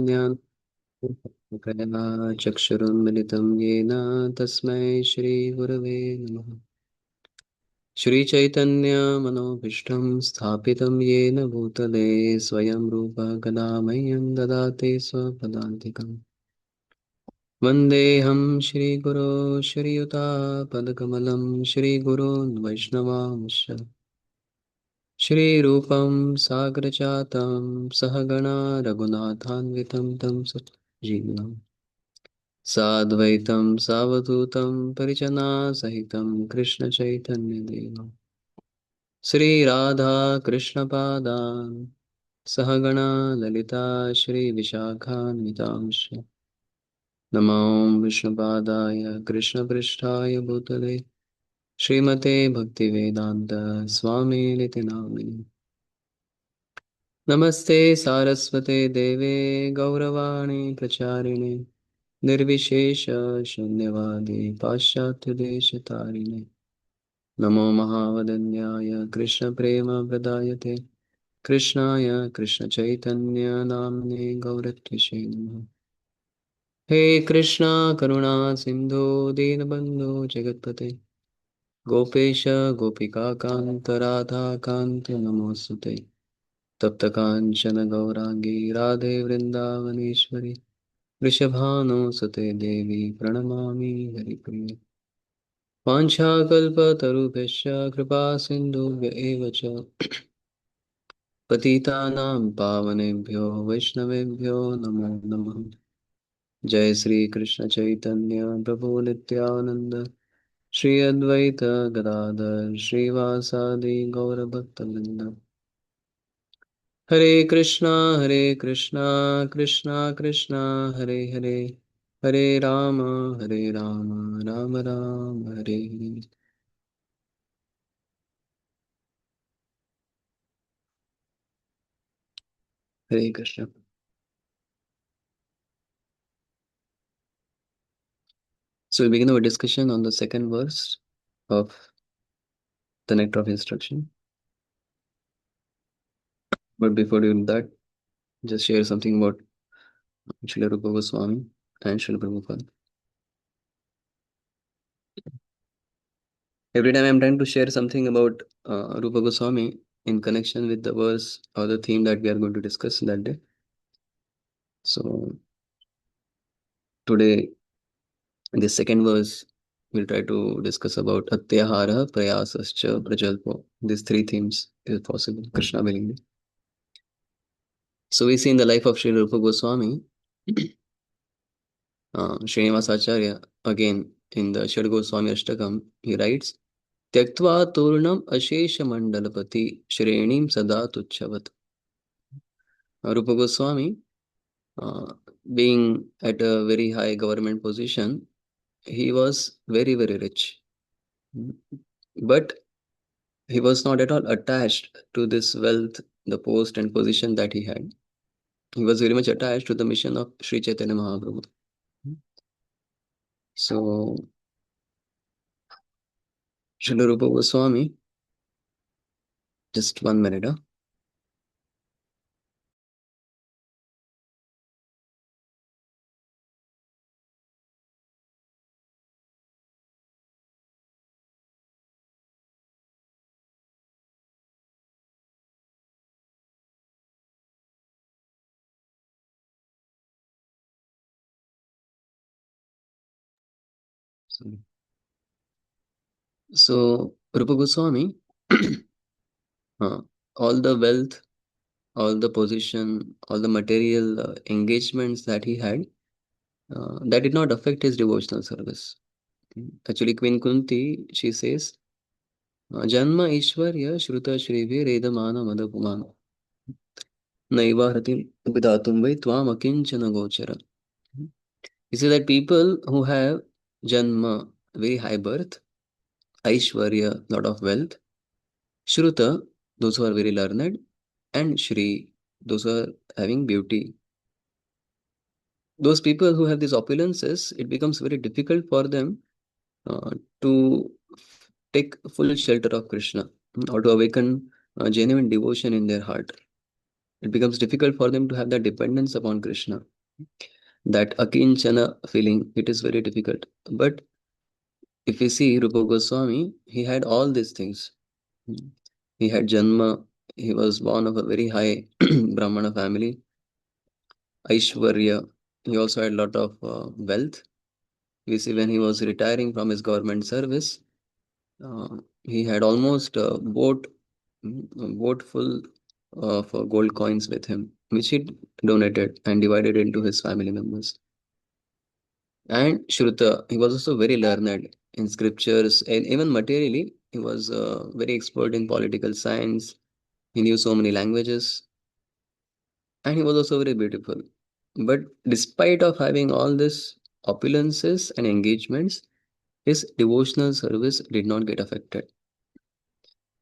ज्ञानप्रया चक्षुरुन्मिलितं येन तस्मै श्रीगुरवे नमः। श्रीचैतन्यमनोभीष्टं स्थापितं येन भूतले स्वयं रूप कदा मह्यं ददाति स्वपदान्तिकम्। वन्देऽहं श्रीगुरो श्रीयुतापदकमलं श्रीगुरोन् वैष्णवांश्च श्रीरूपं साग्रजातं सहगणा रघुनाथान्वितं तं सजीवम् साद्वैतं सावधूतं परिजनासहितं कृष्णचैतन्यदेवम् श्रीराधा कृष्णपादान् सहगणा ललिता श्रीविशाखान्वितांश्च नमो विष्णुपादाय कृष्णपृष्ठाय भूतले श्रीमते भक्तिवेदान्त स्वामिनिति नामिने नमस्ते सारस्वते देवे गौरवाणी प्रचारिणे निर्विशेष शून्यवादी पाश्चात्यदेशतारिणे नमो महावदन्याय कृष्णप्रेमप्रदायते कृष्णाय कृष्णचैतन्य नाम्ने गौरत्विषे नमः। हे कृष्णा करुणा सिन्धो दीनबन्धो जगत्पते गोपेश गोपिकान्त राधाकान्त नमोऽस्तुते तप्त काञ्चन गौरांगी राधे वृन्दावनेश्वरी वृषभानुसुते देवी प्रणमामि हरिप्रिये वाञ्छाकल्पतरुभ्यश्च कृपा सिन्धुभ्य एव च पतितानां पावनेभ्यो वैष्णवेभ्यो नमो नमः। जय श्री कृष्ण चैतन्य प्रभु नित्यानंद श्री अद्वैत गदाधर श्रीवासादि गौरभक्तवृंद हरे कृष्णा कृष्णा कृष्णा हरे हरे हरे राम राम राम हरे हरे। हरे Krishna. So we begin our discussion on the second verse of the nectar of instruction. But before doing that, just share something about Srila Rupa Goswami and Srila Prabhupada. Every time I'm trying to share something about Rupa Goswami in connection with the verse or the theme that we are going to discuss that day. So today, in the second verse, we'll try to discuss about Atyahara, Prayasascha, Prajalpo. These three themes, if possible, Krishna willingly. So we see in the life of Sri Rupa Goswami, Srinivas Acharya, again in the Shad Goswami Ashtakam, he writes, Tyaktva Turnam Ashesha Mandalapati Shrenim Sada Tuchavat. Rupa Goswami, uh, being at a very high government position, he was very, very rich. But he was not at all attached to this wealth, the post and position that he had. He was very much attached to the mission of Sri Chaitanya Mahaprabhu. So, Srila Rupa Goswami, just 1 minute. So, Rupa Goswami, uh, all the wealth, all the position, all the material engagements that he had, that did not affect his devotional service. Actually, Queen Kunti, she says, Janma Ishwarya Shruta Shrivi Redamana Madapumana Naiva Vidatum Vai Tvam Akinchana Gochara. You see that people who have Janma, very high birth, Aishwarya, lot of wealth, Shruta, those who are very learned, and Shri, those who are having beauty. Those people who have these opulences, it becomes very difficult for them to take full shelter of Krishna or to awaken genuine devotion in their heart. It becomes difficult for them to have that dependence upon Krishna. That akinchana feeling, it is very difficult. But if you see Rupa Goswami, he had all these things. He had Janma, he was born of a very high Brahmana family, Aishwarya, he also had a lot of wealth. We see when he was retiring from his government service, he had almost a boat full of gold coins with him, which he donated and divided into his family members. And Shruta, he was also very learned in scriptures and even materially, he was very expert in political science. He knew so many languages and he was also very beautiful. But despite of having all this opulences and engagements, his devotional service did not get affected.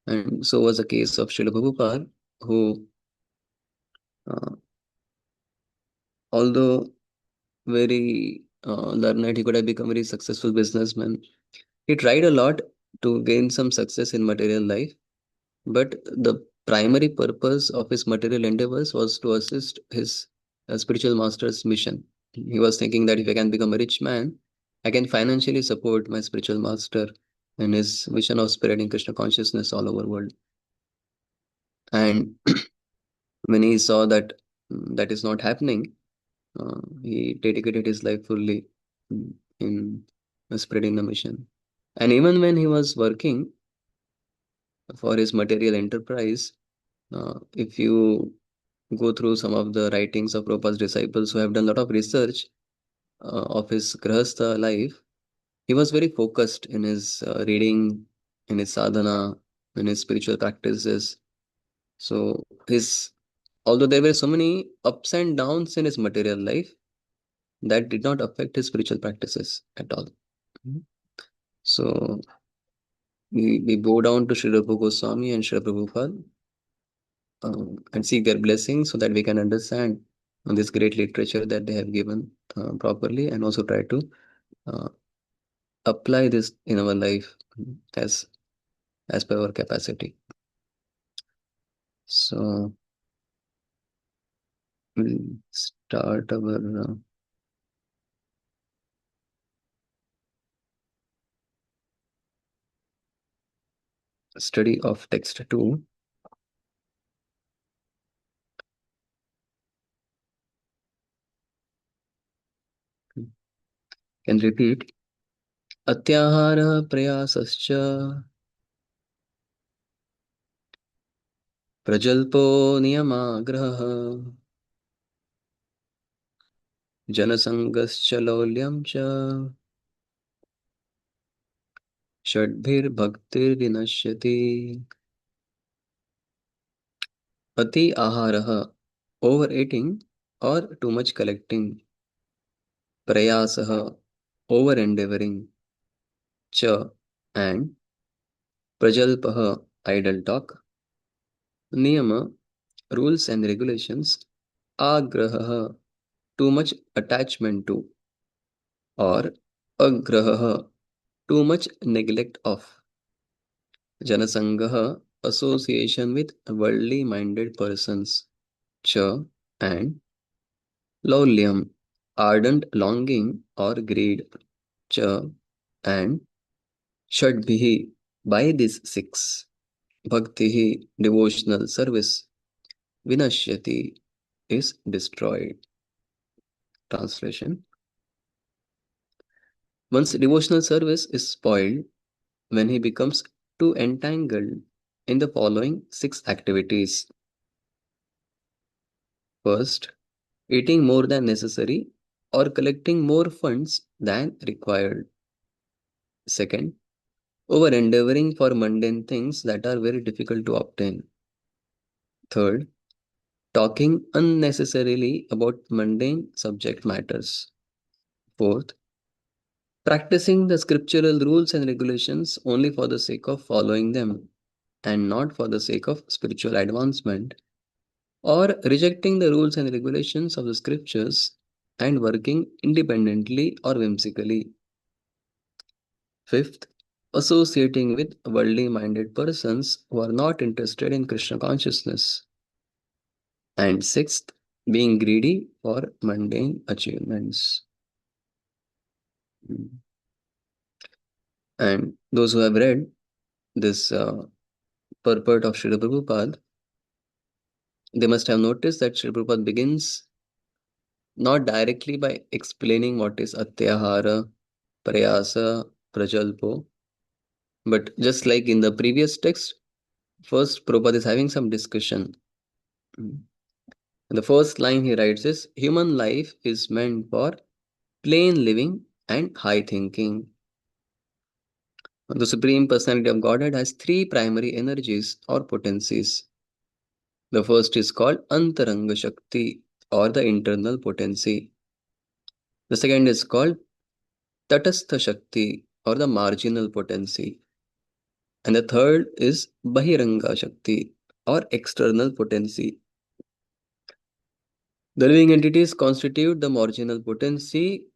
And so was the case of Srila Prabhupada, who, uh, although very learned, he could have become a very successful businessman. He tried a lot to gain some success in material life, but the primary purpose of his material endeavors was to assist his spiritual master's mission. He was thinking that if I can become a rich man, I can financially support my spiritual master in his vision of spreading Krishna consciousness all over world. And when he saw that that is not happening, he dedicated his life fully in spreading the mission. And even when he was working for his material enterprise, if you go through some of the writings of Prabhupada's disciples who have done a lot of research of his Grahastha life, he was very focused in his reading, in his sadhana, in his spiritual practices. So his although there were so many ups and downs in his material life, that did not affect his spiritual practices at all. Mhm. So we bow down to Sri Rupa Goswami and Sri Prabhupada and seek their blessings so that we can understand this great literature that they have given properly and also try to uh, apply this in our life as as per our capacity. So we'll start our study of text 2. Can repeat. Atyahara prayasascha प्रजल्पो नियमाग्रहः जनसङ्गश्च लौल्यं च षड्भिर्भक्तिर्विनश्यति. Ati aharaha, overeating or too much collecting. Prayasaha, over endeavoring. Cha, and prajalpaha, idle talk. Niyama, rules and regulations. Agraha, too much attachment to. Or agraha, too much neglect of. Janasangaha, association with worldly minded persons. Cha, and laulyam, ardent longing or greed. Cha, and shadbhihi, by these six. Bhaktihi, devotional service. Vinashyati, is destroyed. Translation. One's devotional service is spoiled when he becomes too entangled in the following six activities. First, eating more than necessary or collecting more funds than required. Second, over endeavoring for mundane things that are very difficult to obtain. Third, talking unnecessarily about mundane subject matters. Fourth, practicing the scriptural rules and regulations only for the sake of following them and not for the sake of spiritual advancement, or rejecting the rules and regulations of the scriptures and working independently or whimsically. Fifth, associating with worldly minded persons who are not interested in Krishna consciousness. And sixth, being greedy for mundane achievements. Mm. And those who have read this purport of Srila Prabhupada, they must have noticed that Srila Prabhupada begins not directly by explaining what is Atyahara, Prayasa, Prajalpo, but just like in the previous text, first Prabhupada is having some discussion. Mm. And the first line he writes is human life is meant for plain living and high thinking. The Supreme Personality of Godhead has three primary energies or potencies. The first is called Antaranga Shakti or the internal potency. The second is called Tatastha Shakti or the marginal potency. And the third is Bahiranga Shakti or external potency. The living entities constitute the marginal potency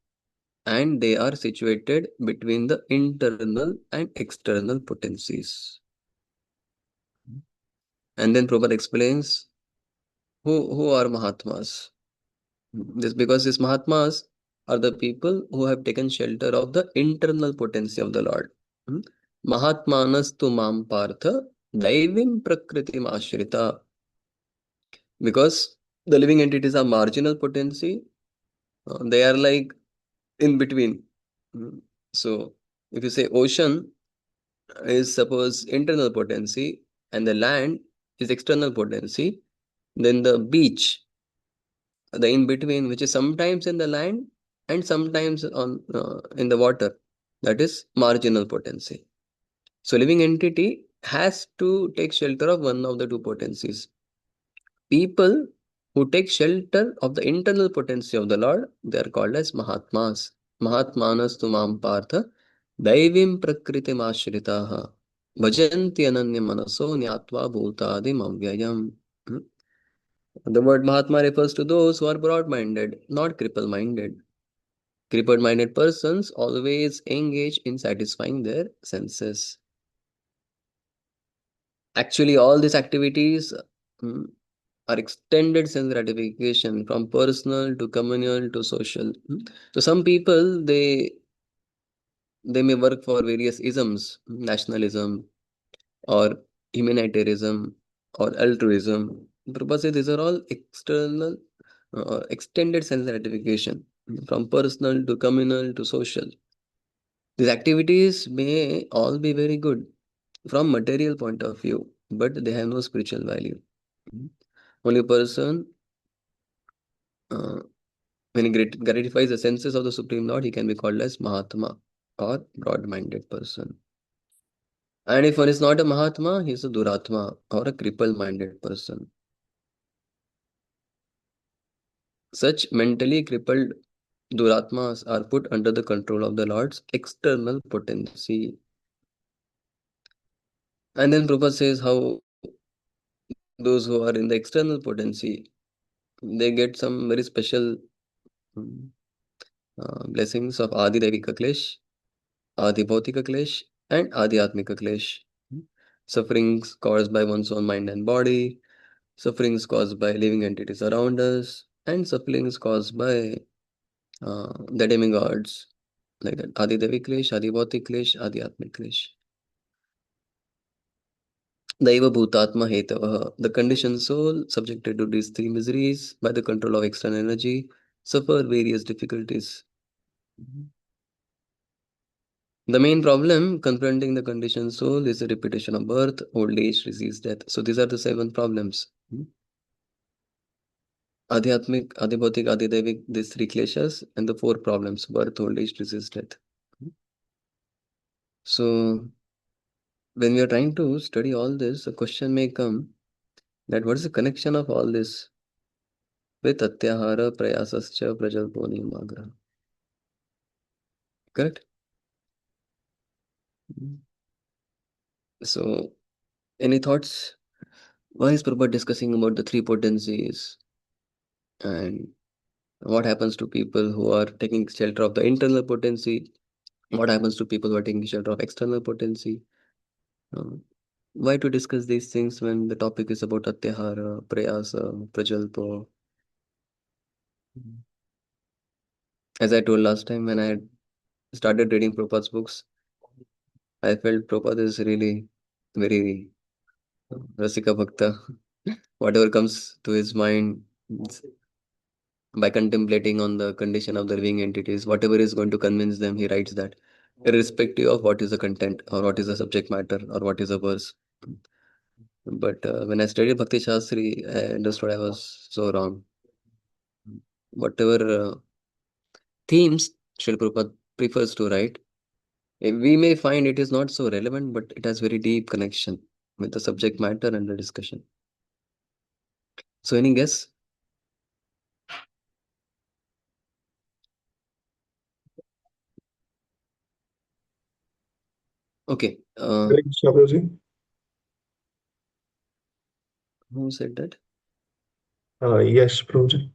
and they are situated between the internal and external potencies. And then Prabhupada explains who are Mahatmas. This because these Mahatmas are the people who have taken shelter of the internal potency of the Lord. Hmm. Mahatmanas tu mam partha daivim prakritim ashrita. Because the living entities are marginal potency, they are like in between. Hmm. So if you say ocean is suppose internal potency and the land is external potency, then the beach, the in between, which is sometimes in the land and sometimes on in the water, that is marginal potency. So living entity has to take shelter of one of the two potencies. People who take shelter of the internal potency of the Lord, they are called as Mahatmas. Mahatmanas tu mam partha daivim prakritim ashritaha bhajanti ananya manaso nyatva bhutadim avyayam. Hmm. The word Mahatma refers to those who are broad minded, not cripple minded. Crippled minded persons always engage in satisfying their senses. Actually, all these activities mm, are extended sense gratification from personal to communal to social. Mm. So some people they may work for various isms, nationalism or humanitarianism or altruism. Purpose is these are all external extended sense gratification from personal to communal to social. These activities may all be very good from material point of view, but they have no spiritual value. Mhm. Only a person, uh, when he gratifies the senses of the Supreme Lord, he can be called as Mahatma or broad-minded person. And if one is not a Mahatma, he is a Duratma or a cripple-minded person. Such mentally crippled Duratmas are put under the control of the Lord's external potency. And then Prabhupada says how those who are in the external potency, they get some very special mm, blessings of Adi Devika Klesh, Adi Bhautika Klesh, and Adi Atmika Klesh. Mm. Sufferings caused by one's own mind and body, sufferings caused by living entities around us, and sufferings caused by the demigods, like that. Adi Devi Klesh, Adi Bhautik Klesh, Adi Atmik Klesh. Daiva Bhutatma Hetavaha, the conditioned soul subjected to these three miseries by the control of external energy, suffer various difficulties. Mhm. The main problem confronting the conditioned soul is the repetition of birth, old age, disease, death. So these are the seven problems. Mhm. Adhyatmic, Adhibhautik, Adhidevik, these three kleshas, and the four problems birth, old age, disease, death. Mhm. So when we are trying to study all this, a question may come that what is the connection of all this with Atyahara, Prayasascha, Prajalponi, Magra? Correct? Mhm. So, any thoughts? Why is Prabhupada discussing about the three potencies and what happens to people who are taking shelter of the internal potency? What happens to people who are taking shelter of external potency? Uh, why to discuss these things when the topic is about Atyahara, Prayasa, Prajalpo? As I told last time, when I had started reading Prabhupada's books, I felt Prabhupada is really very Rasika Bhakta. Whatever comes to his mind by contemplating on the condition of the living entities, whatever is going to convince them, he writes that, irrespective of what is the content or what is the subject matter or what is the verse. But when I studied Bhakti Shastri, I understood I was so wrong. Whatever themes Srila Prabhupada prefers to write, we may find it is not so relevant, but it has very deep connection with the subject matter and the discussion. So, any guess? Okay. Hare Krishna, Prabhuji. Who said that? Yes, Prabhuji.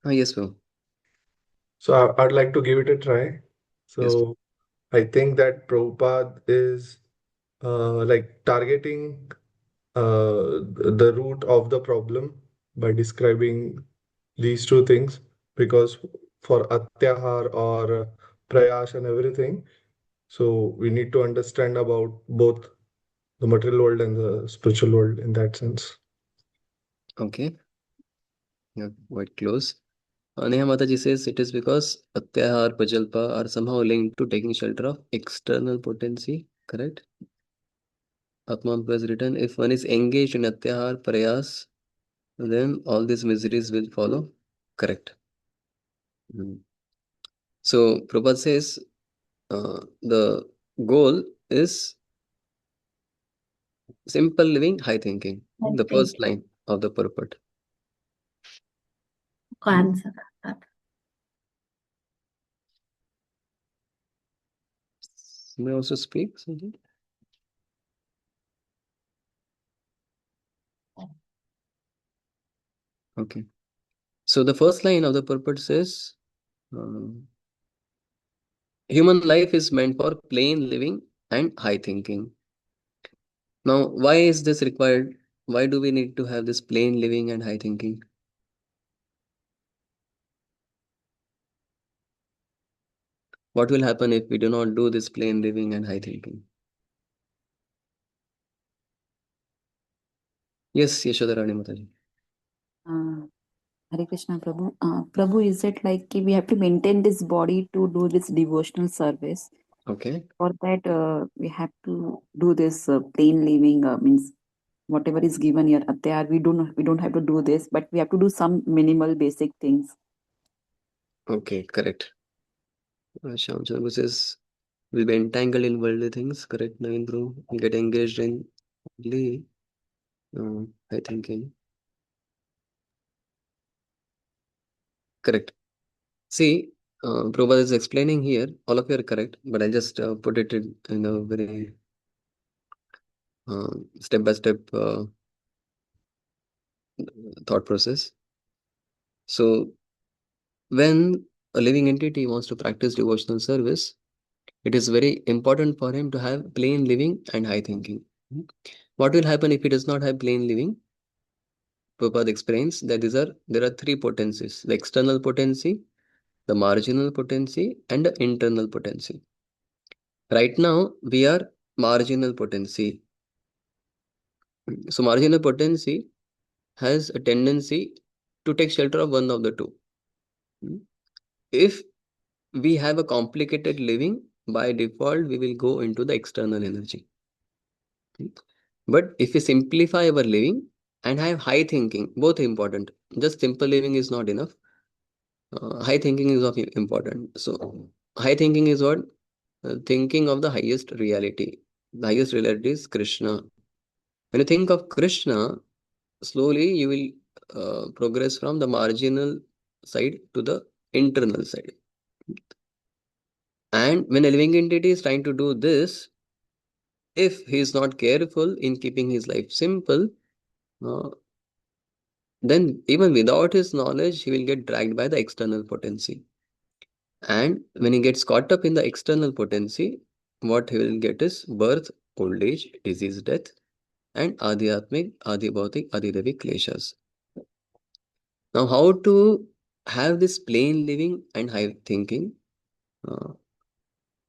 Yes, bro. So I'd like to give it a try. Yes. So I think that Prabhupada is like targeting the root of the problem by describing these two things, because for Atyahar or Prayas and everything, so we need to understand about both the material world and the spiritual world in that sense. Okay. Yeah, quite close. Neha Mataji says it is because Atyahar, Prajalpa are somehow linked to taking shelter of external potency. Correct? Atman has written, if one is engaged in Atyahar, Prayas, then all these miseries will follow. Correct. Mm. So Prabhupada says the goal is simple living, high thinking. I The think first line of the purport. answer that. May I also speak something? Okay. So the first line of the purport says, human life is meant for plain living and high thinking. Now, why is this required? Why do we need to have this plain living and high thinking? What will happen if we do not do this plain living and high thinking? Yes, Yashodarani Mataji. Uh, Hare Krishna Prabhu. Prabhu, is it like we have to maintain this body to do this devotional service? Okay. For that, we have to do this plain living. Means whatever is given here, Atyar, we don't have to do this, but we have to do some minimal basic things. Okay, correct. Shyam Chandra says, will be entangled in worldly things. Correct, Naveen Bro. We get engaged in worldly high thinking. Correct. See, Prabhupada is explaining here. All of you are correct, but I just put it in a very step by step thought process. So, when a living entity wants to practice devotional service, it is very important for him to have plain living and high thinking. What will happen if he does not have plain living? Prabhupada explains that there are three potencies: the external potency, the marginal potency, and the internal potency. Right now, we are marginal potency. So, marginal potency has a tendency to take shelter of one of the two. If we have a complicated living, by default, we will go into the external energy. But if we simplify our living and have high thinking, both important. Just simple living is not enough. High thinking is of important. So, high thinking is what? Thinking of the highest reality. The highest reality is Krishna. When you think of Krishna, slowly you will progress from the marginal side to the internal side. And when a living entity is trying to do this, if he is not careful in keeping his life simple, uh, then even without his knowledge, he will get dragged by the external potency. And when he gets caught up in the external potency, what he will get is birth, old age, disease, death, and adhyatmic, adhibhautik, adhidevic kleshas. Now, how to have this plain living and high thinking uh,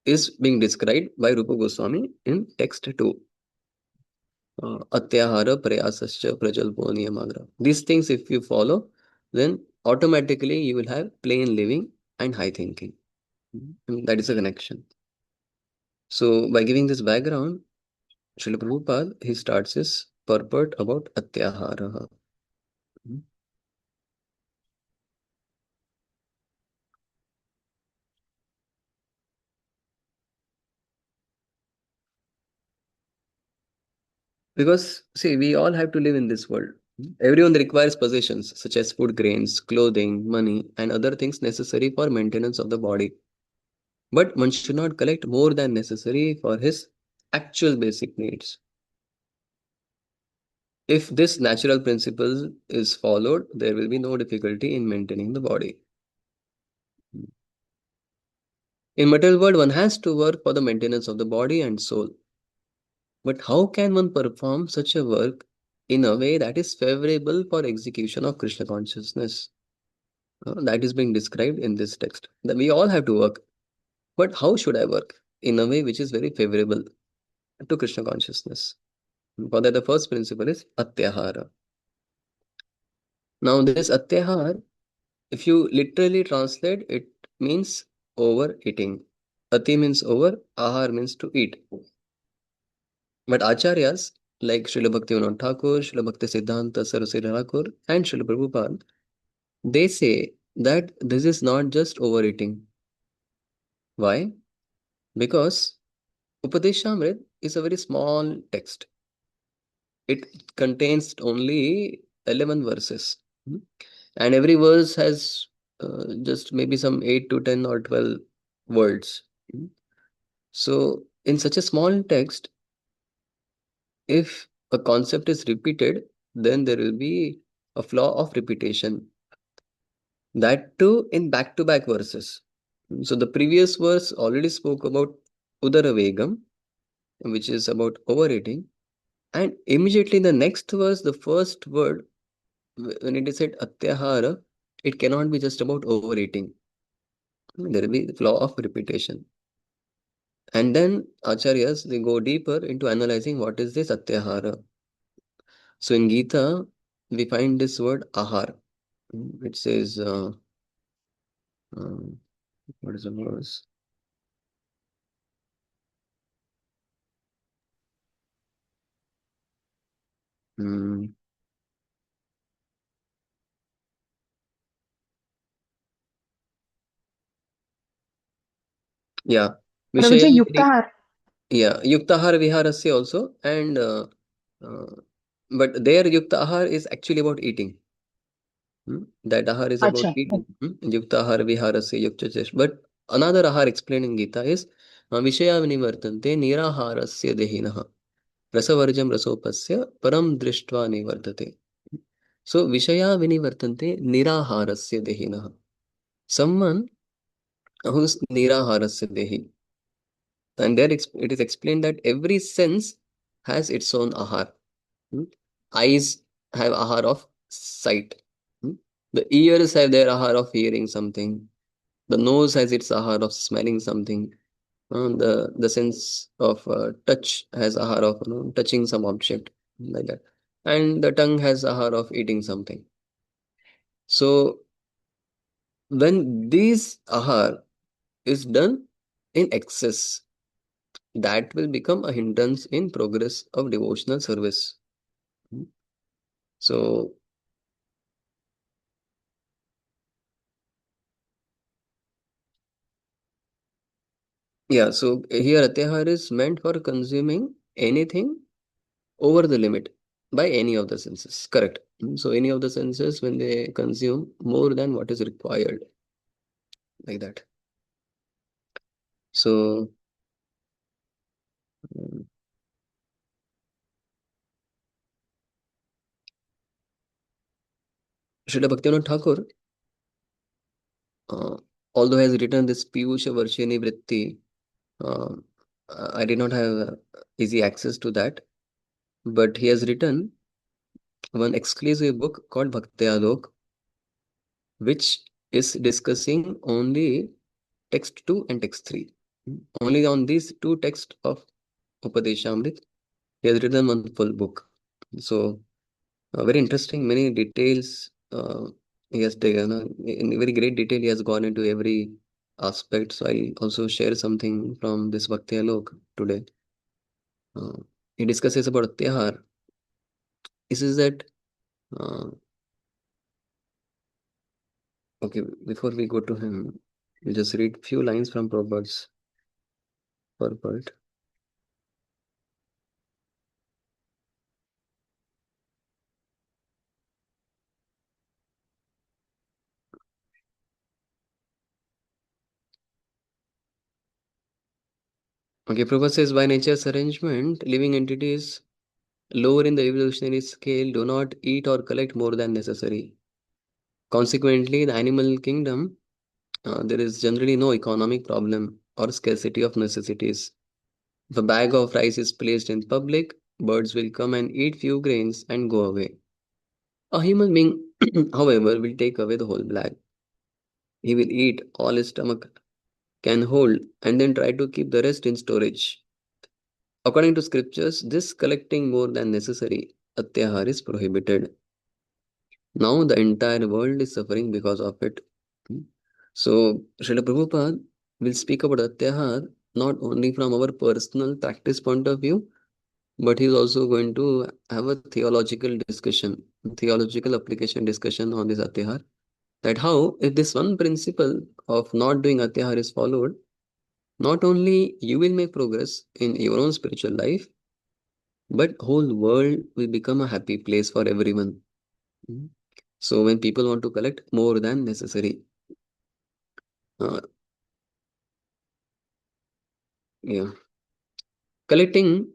is being described by Rupa Goswami in text 2. Atyahara prayasascha prajalpo niyamagra. These things, if you follow, then automatically you will have plain living and high thinking. That is a connection. So, by giving this background, Srila Prabhupada, he starts his purport about Atyahara. Because, see, we all have to live in this world. Everyone requires possessions such as food, grains, clothing, money, and other things necessary for maintenance of the body. But one should not collect more than necessary for his actual basic needs. If this natural principle is followed, there will be no difficulty in maintaining the body. In material world, one has to work for the maintenance of the body and soul. But how can one perform such a work in a way that is favorable for execution of Krishna consciousness? That is being described in this text. That we all have to work. But how should I work? In a way which is very favorable to Krishna consciousness. For that, the first principle is Atyahara. Now, this Atyahara, if you literally translate, it means overeating. Ati means over, ahar means to eat. But Acharyas like Srila Bhakti Thakur, Srila Bhakti Siddhanta Saraswati Thakur, and Srila Prabhupada, they say that this is not just overeating. Why? Because Upadeshamrit is a very small text. It contains only 11 verses. And every verse has just maybe some 8 to 10 or 12 words. So, in such a small text, if a concept is repeated, then there will be a flaw of repetition. That too in back to back verses. So, the previous verse already spoke about Udaravegam, which is about overeating. And immediately in the next verse, the first word, when it is said Atyahara, it cannot be just about overeating. There will be the flaw of repetition. And then Acharyas, they go deeper into analyzing what is this Atyahara. So in Gita, we find this word ahar. It says, um, what is the verse? Mm, yeah. Vishaya, Prabhuji, Yuktahar. yeah, Yuktahar Viharasya also. And uh, but there Yuktahar is actually about eating. That ahar is about Acha. eating. Yukta ahar viharasya yukta chesh. But another ahar explained in Gita is Vishaya vinivartante niraharasya dehinaha rasavarjam rasopasya param drishtva nivartate. So Vishaya vinivartante niraharasya dehinaha. Someone who's niraharasya dehi. And there it is explained that every sense has its own ahar. Hmm? Eyes have ahar of sight. Hmm? The ears have their ahar of hearing something. The nose has its ahar of smelling something. The sense of touch has ahar of touching some object like that. And the tongue has ahar of eating something. So when these ahar is done in excess, that will become a hindrance in progress of devotional service. Hmm. So yeah, so here Atyahar is meant for consuming anything over the limit by any of the senses. Correct. So any of the senses when they consume more than what is required, like that. So um, Srila Bhaktivinoda Thakur, uh, although has written this Piyusha Varshini Vritti, uh, I did not have easy access to that, but he has written one exclusive book called Bhaktiyalok, which is discussing only text 2 and text 3. Only on these two texts of Upadeshamrit, he has written one full book. So, very interesting, many details he has taken. In very great detail, he has gone into every aspect. So, I'll also share something from this Bhakti Alok today. Uh, he discusses about Tyahar. This is that, uh, okay, before we go to him, we'll just read few lines from Proverbs per part. Okay, Prabhupada says, by nature's arrangement, living entities lower in the evolutionary scale do not eat or collect more than necessary. Consequently, the animal kingdom, there is generally no economic problem or scarcity of necessities. If a bag of rice is placed in public, birds will come and eat few grains and go away. A human being, however, will take away the whole bag. He will eat all his stomach can hold and then try to keep the rest in storage. According to scriptures, this collecting more than necessary, atyahar, is prohibited. Now the entire world is suffering because of it. Hmm. So, Srila Prabhupada will speak about atyahar not only from our personal practice point of view, but he's also going to have a theological discussion, theological application discussion on this atyahar. That how, if this one principle of not doing atyahar is followed, not only you will make progress in your own spiritual life, but whole world will become a happy place for everyone. Mm. So when people want to collect more than necessary, uh, yeah, collecting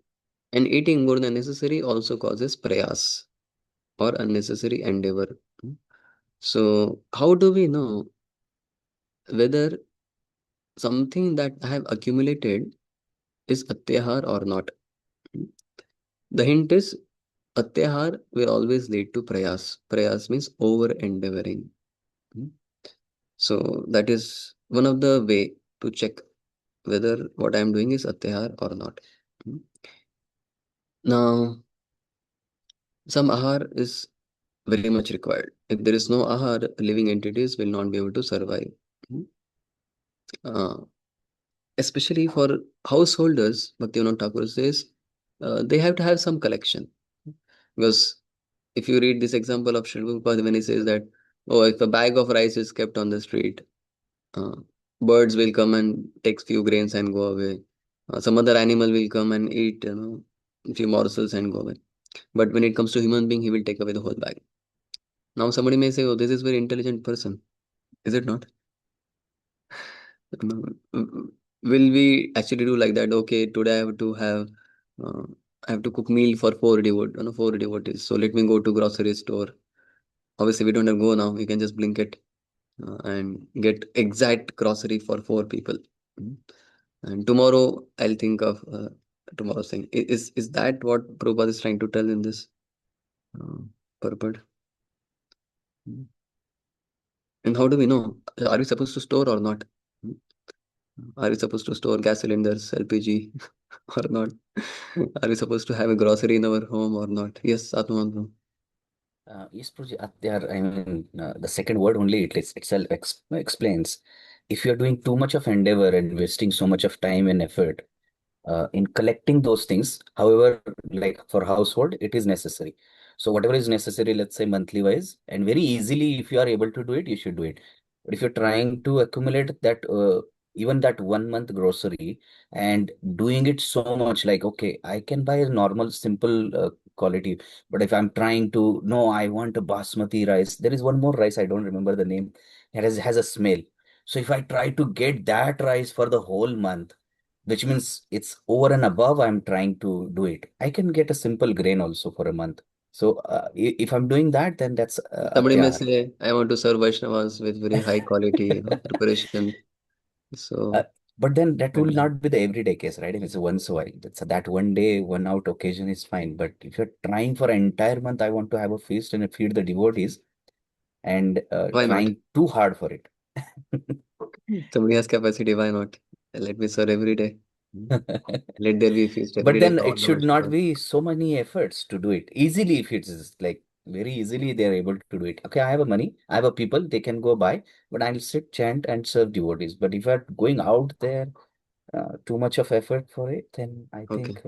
and eating more than necessary also causes prayas or unnecessary endeavor. Mm. So how do we know whether something that I have accumulated is atyahar or not? Mm. The hint is atyahar will always lead to prayas. Prayas means over endeavoring. Mm. So that is one of the way to check whether what I am doing is atyahar or not. Mm. Now, some ahar is very much required. If there is no ahar, living entities will not be able to survive. Mm. Uh, Especially for householders, Bhaktivinoda Thakur says they have to have some collection. Because if you read this example of Sri Prabhupada when he says that, oh, if a bag of rice is kept on the street, uh, birds will come and take few grains and go away. Some other animal will come and eat, few morsels and go away. But when it comes to human being, he will take away the whole bag. Now somebody may say, "Oh, this is very intelligent person." Is it not? Will we actually do like that? Okay, today uh, I have to cook meal for four devotees. So let me go to grocery store. Obviously, we don't have to go now. We can just blink it and get exact grocery for four people. Mm. And tomorrow, I'll think of tomorrow's thing. Is that what Prabhupada is trying to tell in this uh, purport? Mm. And how do we know? Are we supposed to store or not? Mm. Are we supposed to store gas cylinders, LPG, or not? Are we supposed to have a grocery in our home or not? Yes, Atman. Yes, Proj, there, I mean, the second word only itself explains. If you're doing too much of endeavor and wasting so much of time and effort in collecting those things, however, like for household, it is necessary. So whatever is necessary, let's say monthly wise, and very easily, if you are able to do it, you should do it. But if you're trying to accumulate that, even that 1 month grocery and doing it so much, like, okay, I can buy a normal, simple quality, but if I'm trying to, no, I want a basmati rice. There is one more rice, I don't remember the name. It has a smell. So if I try to get that rice for the whole month, which means it's over and above I'm trying to do it. I can get a simple grain also for a month. So if I'm doing that, then that's Somebody may atyahar. say, I want to serve Vaishnavas with very high quality, preparation. Uh, So, but then that will and, not be the everyday case, right? If it's a once a while, that's that one day, one out occasion is fine. But if you're trying for an entire month, I want to have a feast and feed the devotees. and Why not? trying too hard for it. Somebody has capacity, why not? Let me serve every day. Let there be a feast But every day then for all it the should worshippers. not be so many efforts to do it easily. If it's like very easily they're able to do it. Okay, I have a money, I have a people, they can go buy, but I'll sit, chant, and serve devotees. But if you're going out there, too much of effort for it, then I Okay. think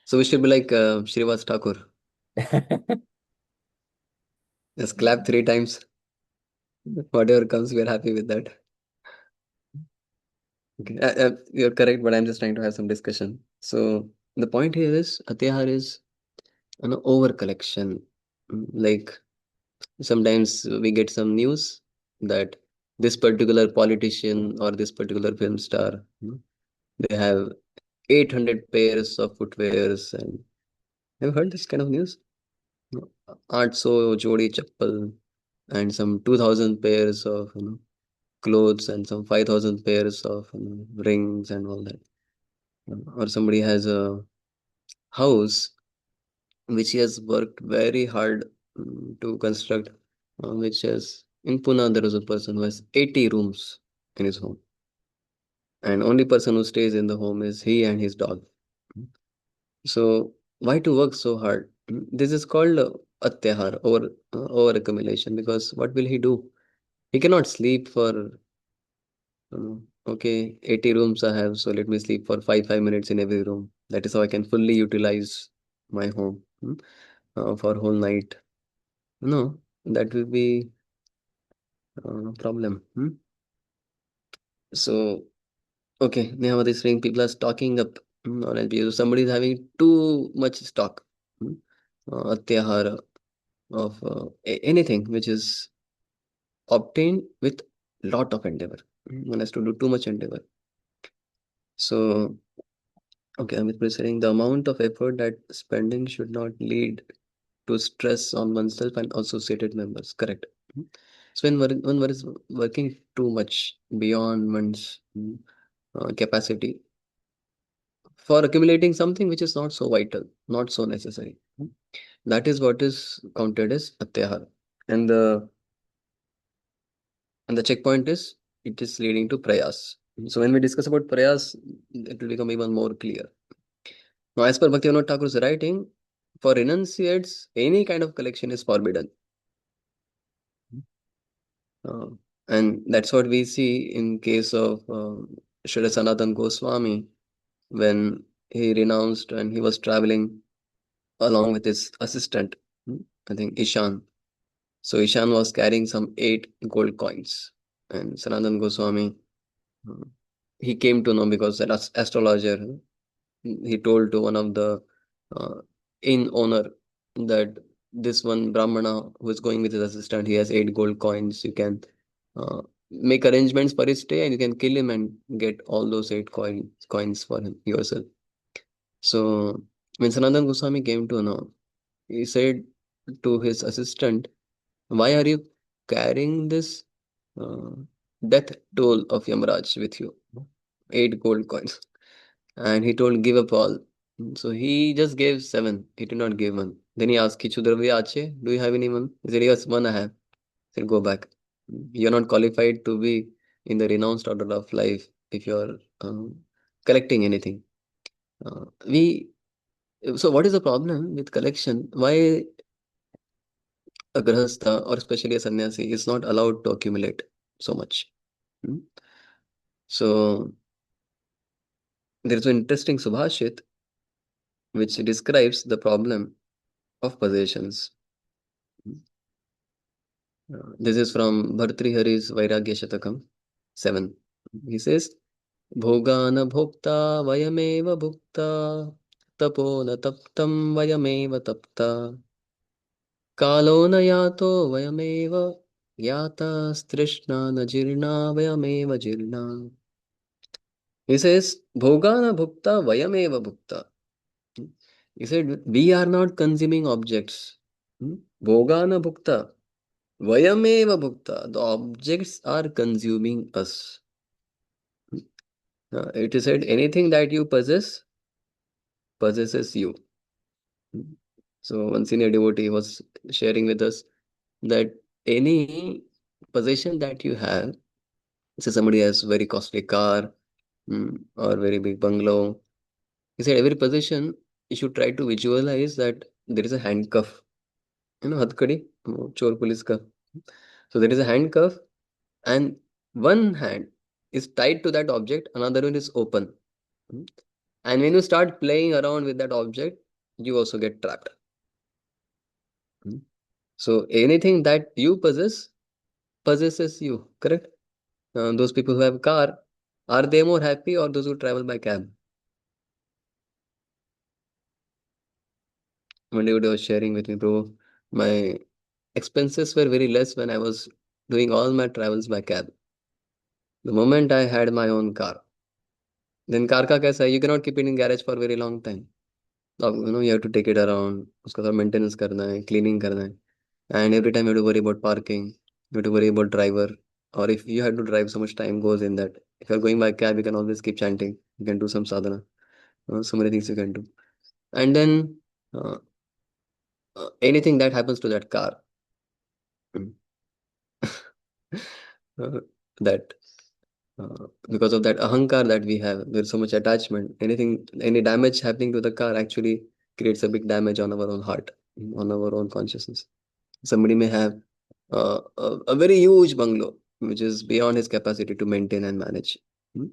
So we should be like Srivas Thakur. Just clap 3 times. Whatever comes, we are happy with that. Okay. You're correct, but I'm just trying to have some discussion. So the point here is Atyahar is an over collection. Like sometimes we get some news that this particular politician or this particular film star, they have 800 pairs of footwears. And have you heard this kind of news? 800 jodi chappal and some 2000 pairs of clothes and some 5000 pairs of rings and all that. Or somebody has a house which he has worked very hard to construct, which has in Pune there is a person who has 80 rooms in his home, and only person who stays in the home is he and his dog. So why to work so hard? This is called atyahar, over accumulation. Because what will he do? He cannot sleep for okay, 80 rooms I have, so let me sleep for 5 minutes in every room. That is how I can fully utilize my home for whole night. No, that will be a problem. So, okay, now this ring people are stocking up on LPU. Somebody is having too much stock. Atyahara of anything which is obtained with lot of endeavor. One has to do too much endeavor. So, okay, I'm saying the amount of effort that spending should not lead to stress on oneself and associated members. Correct. So when one is working too much beyond one's capacity for accumulating something which is not so vital, not so necessary, that is what is counted as atyahar. And the checkpoint is it is leading to prayas. So when we discuss about prayas, it will become even more clear. Now, as per Bhaktivinoda Thakur's writing, for renunciates, any kind of collection is forbidden. Uh, and that's what we see in case of Srila Sanatan Goswami when he renounced and he was traveling along with his assistant, I think Ishan. So Ishan was carrying some 8 gold coins, and Sanatan Goswami uh, he came to know because an astrologer he told to one of the uh, inn owner that this one Brahmana who is going with his assistant, he has 8 gold coins. You can uh, make arrangements for his stay and you can kill him and get all those 8 coins for him yourself. So when Sanatan Goswami came to know, he said to his assistant, why are you carrying this uh, death toll of Yamraj with you? 8 gold coins. And he told, give up all. So he just gave 7. He did not give one. Then he asked, Kichudravya Ache, do you have anyone? He said, yes, one I have. He said, go back. You're not qualified to be in the renounced order of life if you're collecting anything. We So what is the problem with collection? Why a grahastha or especially a sannyasi is not allowed to accumulate so much? Hmm? So there's an interesting subhashit which describes the problem of possessions. This is from Bhartrihari's Vairagya Shatakam 7. He says, Bhogana bhokta vayameva bhukta tapo na taptam vayameva tapta kalo na yato vayameva yata strishna na jirna vayameva jirna. He says, Bhogana bhukta vayameva bhukta. He said, we are not consuming objects. Bhogana bhukta. Vayameva bhukta. The objects are consuming us. It is said, anything that you possesses you. So one senior devotee was sharing with us that any possession that you have, say somebody has very costly car, or very big bungalow, he said every possession you should try to visualize that there is a handcuff, hatkadi, chor police ka. So there is a handcuff, and one hand is tied to that object, another one is open. Mm. And when you start playing around with that object, you also get trapped. Mm. So anything that you possesses you, correct? Those people who have car, are they more happy or those who travel by cab? One day was sharing with me, bro, my expenses were very less when I was doing all my travels by cab. The moment I had my own car, then car ka kaisa hai? You cannot keep it in garage for a very long time. You have to take it around, उसका थोड़ा maintenance करना है, cleaning करना है, and every time you have to worry about parking, you have to worry about driver, or if you have to drive, so much time goes in that. If you are going by cab, you can always keep chanting, you can do some sadhana, so many things you can do, and then uh, anything that happens to that car, uh, that because of that ahankar that we have, there's so much attachment. Any damage happening to the car actually creates a big damage on our own heart, on our own consciousness. Somebody may have a very huge bungalow, which is beyond his capacity to maintain and manage. Hmm.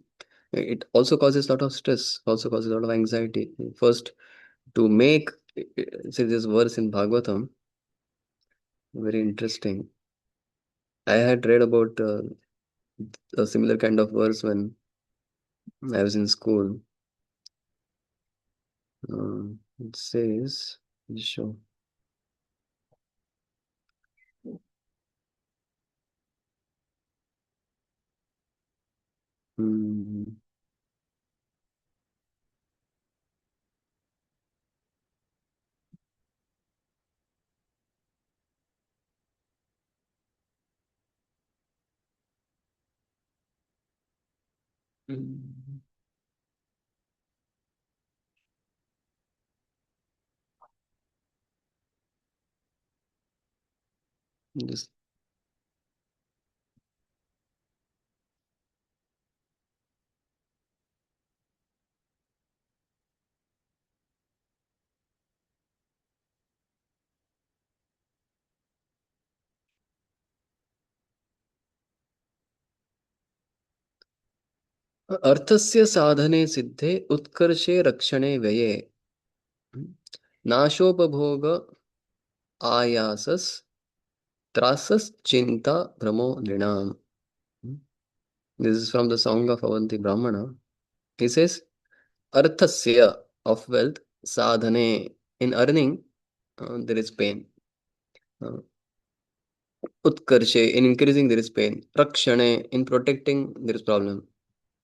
It also causes a lot of stress, also causes a lot of anxiety. First, to make, say this verse in Bhagavatam, very interesting. I had read about a similar kind of verse when I was in school. It says, show. Hmm. Hmm. This अर्थस्य साधने सिद्धे उत्कर्षे रक्षणे व्यये नाशोपभोग आयासस त्रासस चिंता Brahmo नृणाम. This is from the song of Avanti Brahmana. He says, Arthasya of wealth, sadhane, in earning, there is pain. Uh, Utkarshe, in increasing, there is pain. Rakshane, in protecting, there is problem.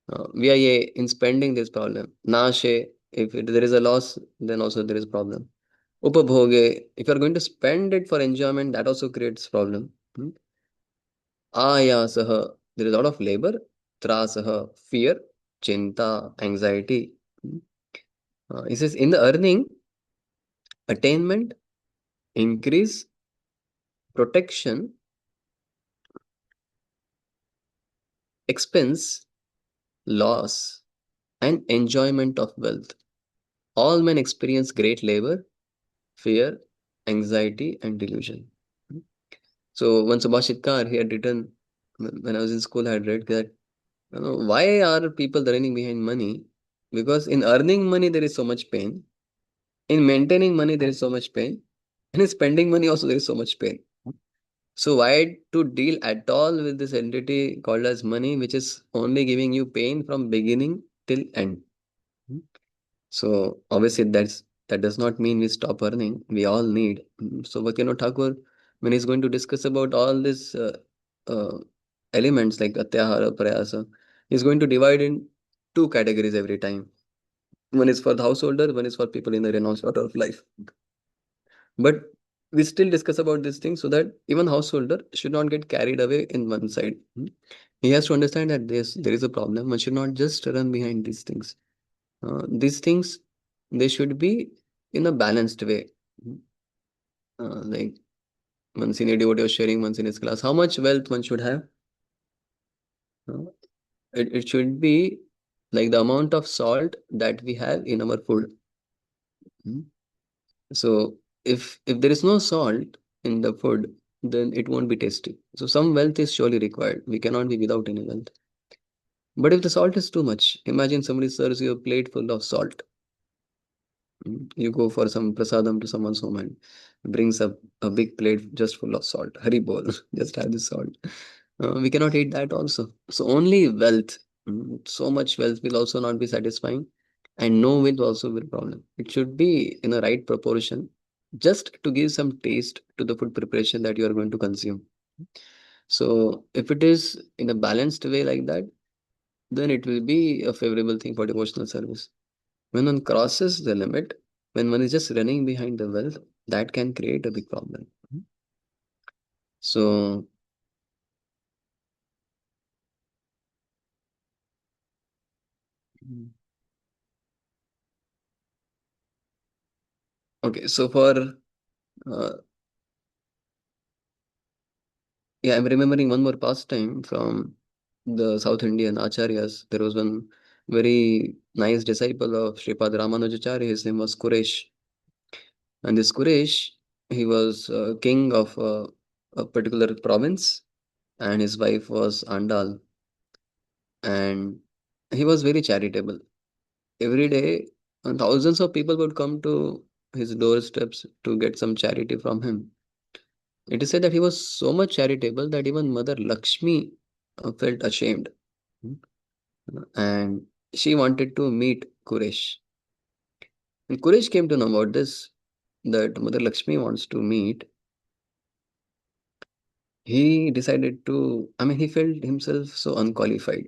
Vyaye, in spending, there is problem. Nashe, if there is a loss, then also there is problem. Upabhoge, if you are going to spend it for enjoyment, that also creates problem. Hmm. Ayasaha, there is a lot of labor. Trasaha, fear. Chinta, anxiety. Hmm. He says, in the earning, attainment, increase, protection, expense, loss, and enjoyment of wealth. All men experience great labor, fear, anxiety, and delusion. Hmm. So one Subhashitkar, he had written, when I was in school, I had read that, why are people running behind money? Because in earning money, there is so much pain. In maintaining money, there is so much pain. And in spending money, also, there is so much pain. So, why to deal at all with this entity called as money, which is only giving you pain from beginning till end? Hmm. So, obviously, that does not mean we stop earning. We all need. So, Bhaktivinoda Thakur, when he's going to discuss about all these uh, elements like Atyahara, Prayasa, he's going to divide in two categories every time. One is for the householder, one is for people in the renounced order of life. But we still discuss about these things so that even householder should not get carried away in one side. He has to understand that there is a problem. One should not just run behind these things. These things, they should be in a balanced way. Like one senior devotee was sharing once in his class, how much wealth one should have? It should be like the amount of salt that we have in our food. Hmm. So if there is no salt in the food, then it won't be tasty. So some wealth is surely required. We cannot be without any wealth. But if the salt is too much, imagine somebody serves you a plate full of salt. You go for some prasadam to someone's home and brings up a big plate just full of salt. Hari bol, just have this salt. We cannot eat that also. So only wealth, so much wealth will also not be satisfying, and no will also be a problem. It should be in a right proportion, just to give some taste to the food preparation that you are going to consume. So if it is in a balanced way like that, then it will be a favorable thing for devotional service. When one crosses the limit, when one is just running behind the wealth, that can create a big problem. So, okay, so for, uh, yeah, I'm remembering one more pastime from the South Indian acharyas. There was one very nice disciple of Sripad Ramanujacharya. His name was Kuresh. And this Kuresh, he was king of a particular province, and his wife was Andal. And he was very charitable. Every day, thousands of people would come to his doorsteps to get some charity from him. It is said that he was so much charitable that even Mother Lakshmi felt ashamed. Hmm. And she wanted to meet Kuresh. When Kuresh came to know about this, that Mother Lakshmi wants to meet, he decided to, I mean, he felt himself so unqualified.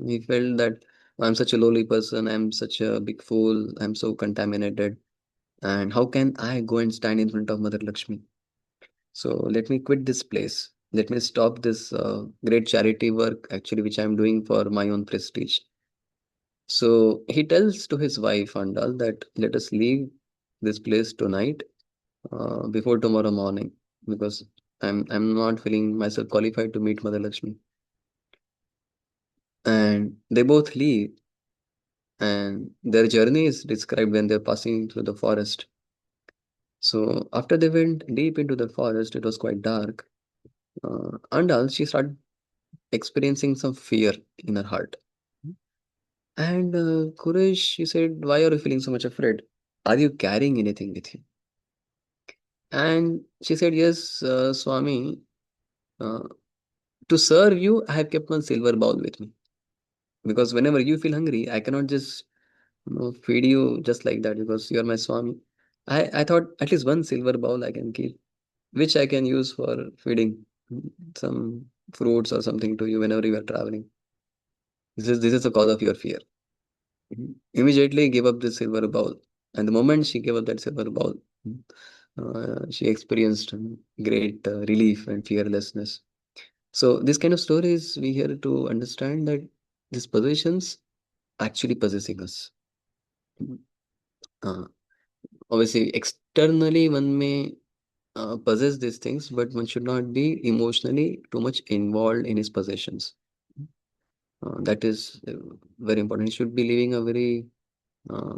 He felt that I'm such a lowly person, I'm such a big fool, I'm so contaminated. And how can I go and stand in front of Mother Lakshmi? So let me quit this place. Let me stop this great charity work, actually, which I'm doing for my own prestige. So he tells to his wife Andal that let us leave this place tonight before tomorrow morning, because I'm not feeling myself qualified to meet Mother Lakshmi. And they both leave, and their journey is described when they're passing through the forest. So after they went deep into the forest, it was quite dark. Andal, she started experiencing some fear in her heart. And Kuresh, she said, why are you feeling so much afraid? Are you carrying anything with you? And she said, yes, Swami, uh, to serve you, I have kept one silver bowl with me. Because whenever you feel hungry, I cannot just feed you just like that because you are my Swami. I thought at least one silver bowl I can keep, which I can use for feeding some fruits or something to you whenever you are traveling. This is the cause of your fear. Immediately give up the silver bowl. And the moment she gave up that silver bowl, she experienced great relief and fearlessness. So, this kind of stories we hear to understand that these possessions actually possessing us. Mhm. Uh, Obviously, externally one may possess these things, but one should not be emotionally too much involved in his possessions. That is very important. He should be living a very uh,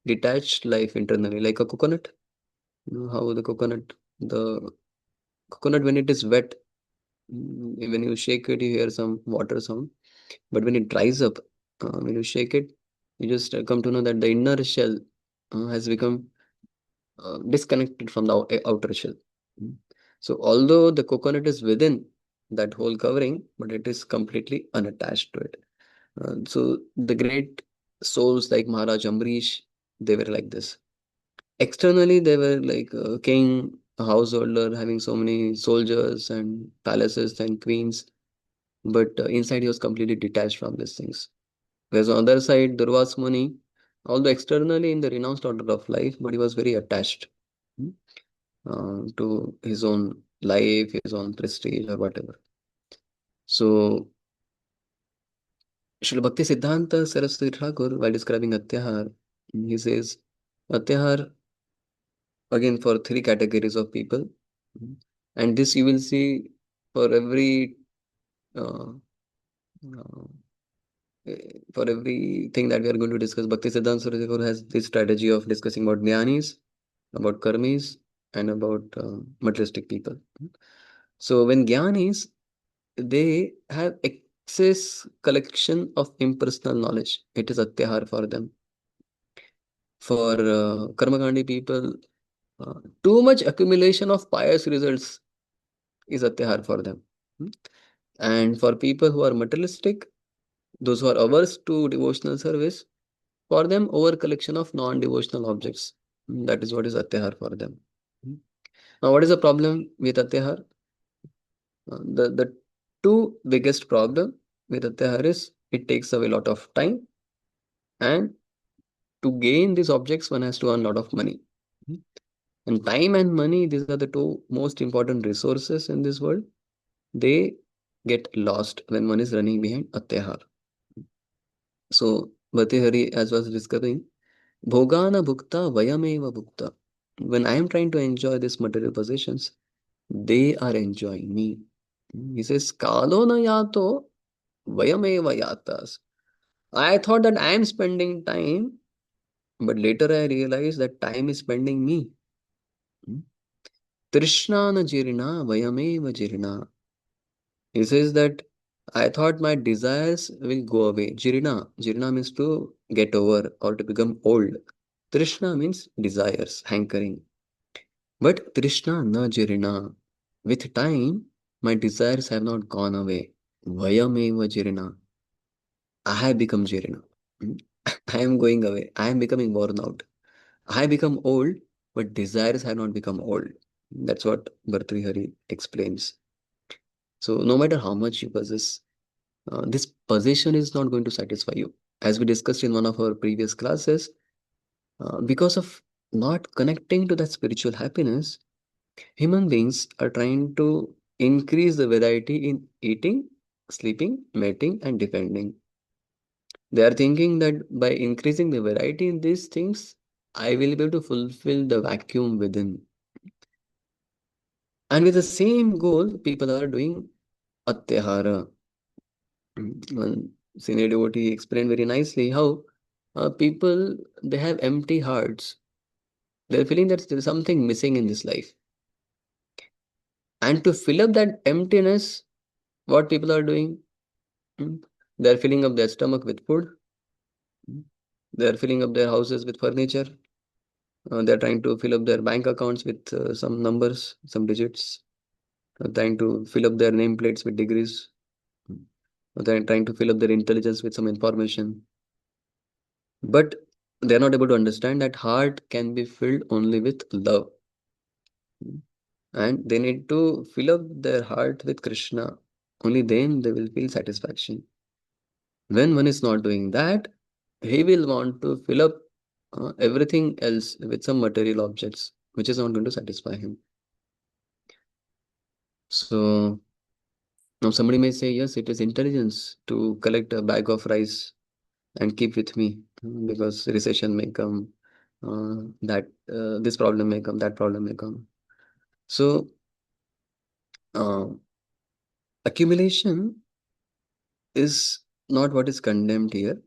detached life internally, like a coconut. How the coconut when it is wet, when you shake it, you hear some water sound. But when it dries up, when you shake it, you just come to know that the inner shell has become disconnected from the outer shell. Mm. So although the coconut is within that whole covering, but it is completely unattached to it. So the great souls like Maharaj Amrish, they were like this. Externally, they were like a king, a householder, having so many soldiers and palaces and queens. But inside, he was completely detached from these things. Whereas on the other side, Durvas Muni, although externally in the renounced order of life, but he was very attached to his own life, his own prestige, or whatever. So, Srila Bhakti Siddhanta Saraswati Thakur, while describing Atyahar, he says, Atyahar, again, for three categories of people. And this you will see for every uh, uh, for everything that we are going to discuss. Bhakti Siddhanta Saraswati Thakur has this strategy of discussing about jnanis, about karmis, and about materialistic people. So when jnanis, they have excess collection of impersonal knowledge. It is atyahar for them. For karmakandi people, too much accumulation of pious results is atyahar for them. And for people who are materialistic, those who are averse to devotional service, for them, over collection of non-devotional objects. That is what is atyahar for them. Now, what is the problem with atyahar? The two biggest problem with atyahar is it takes away a lot of time, and to gain these objects, one has to earn a lot of money. And time and money, these are the two most important resources in this world. They get lost when one is running behind atyahar. So, Bhatihari, as was discussing, Bhogana bhukta vayameva bhukta. When I am trying to enjoy these material possessions, they are enjoying me. He says, Kalo na yato vayameva yatas. I thought that I am spending time, but later I realized that time is spending me. Trishna na jirna vayameva jirna. He says that I thought my desires will go away. Jirna. Jirna means to get over or to become old. Trishna means desires, hankering. But Trishna na jirna. With time, my desires have not gone away. Vayameva jirna. I have become jirna. I am going away. I am becoming worn out. I become old, but desires have not become old. That's what Bhartrihari explains. So no matter how much you possess, this possession is not going to satisfy you. As we discussed in one of our previous classes, because of not connecting to that spiritual happiness, human beings are trying to increase the variety in eating, sleeping, mating, and defending. They are thinking that by increasing the variety in these things, I will be able to fulfill the vacuum within. And with the same goal, people are doing atyahara. One senior devotee explained very nicely how people, they have empty hearts. They're feeling that there is something missing in this life. And to fill up that emptiness, what people are doing? They're filling up their stomach with food. They're filling up their houses with furniture. They're trying to fill up their bank accounts with some numbers, some digits. Trying to fill up their nameplates with degrees. They're trying to fill up their intelligence with some information. But they're not able to understand that heart can be filled only with love. And they need to fill up their heart with Krishna. Only then they will feel satisfaction. When one is not doing that, he will want to fill up everything else with some material objects, which is not going to satisfy him. So now somebody may say, yes, it is intelligence to collect a bag of rice and keep with me because recession may come, that this problem may come, that problem may come. So uh, accumulation is not what is condemned here.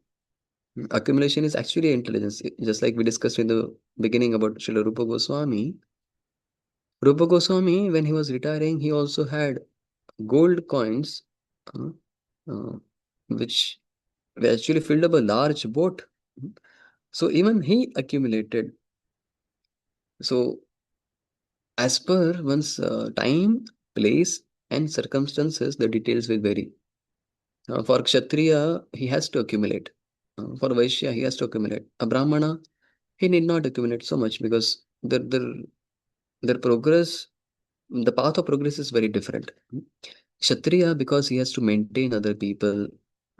Accumulation is actually intelligence. Just like we discussed in the beginning about Srila Rupa Goswami. Rupa Goswami, when he was retiring, he also had gold coins, uh, uh, which actually filled up a large boat. So even he accumulated. So as per one's time, place, and circumstances, the details will vary. For Kshatriya, he has to accumulate. For Vaishya, he has to accumulate. A Brahmana, he need not accumulate so much because their progress, the path of progress is very different. Kshatriya, because he has to maintain other people,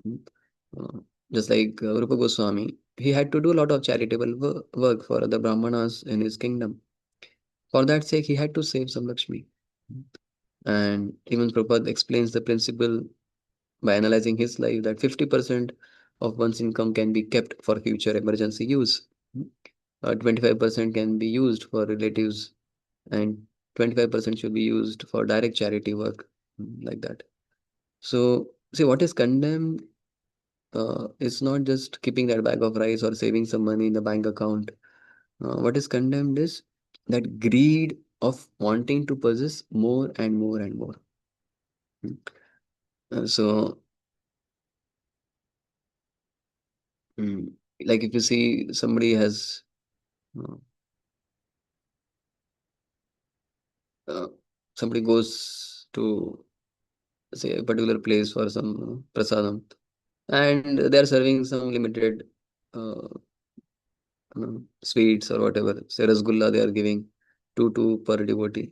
uh, just like Rupa Goswami, he had to do a lot of charitable work for the Brahmanas in his kingdom. For that sake, he had to save some Lakshmi. And even Prabhupada explains the principle by analyzing his life that 50% of one's income can be kept for future emergency use. 25% can be used for relatives, and 25% should be used for direct charity work, like that. So, see, what is condemned is not just keeping that bag of rice or saving some money in the bank account. What is condemned is that greed of wanting to possess more and more and more. So, like if you see somebody has uh, somebody goes to say a particular place for some prasadam, and they are serving some limited uh, sweets or whatever, say rasgulla they are giving two per devotee,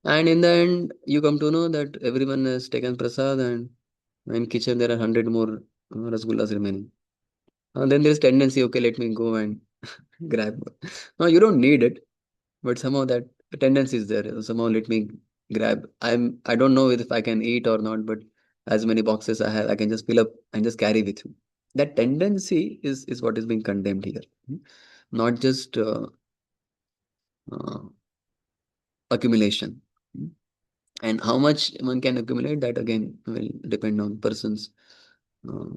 and in the end you come to know that everyone has taken prasad, and in kitchen there are 100 more rasgullas remaining. Then there's tendency, okay, let me go and grab. No, you don't need it, but somehow that tendency is there. Somehow let me grab. I don't know if I can eat or not, but as many boxes I have, I can just fill up and just carry with you. That tendency is what is being condemned here. Not just uh, accumulation. And how much one can accumulate, that again will depend on person's uh,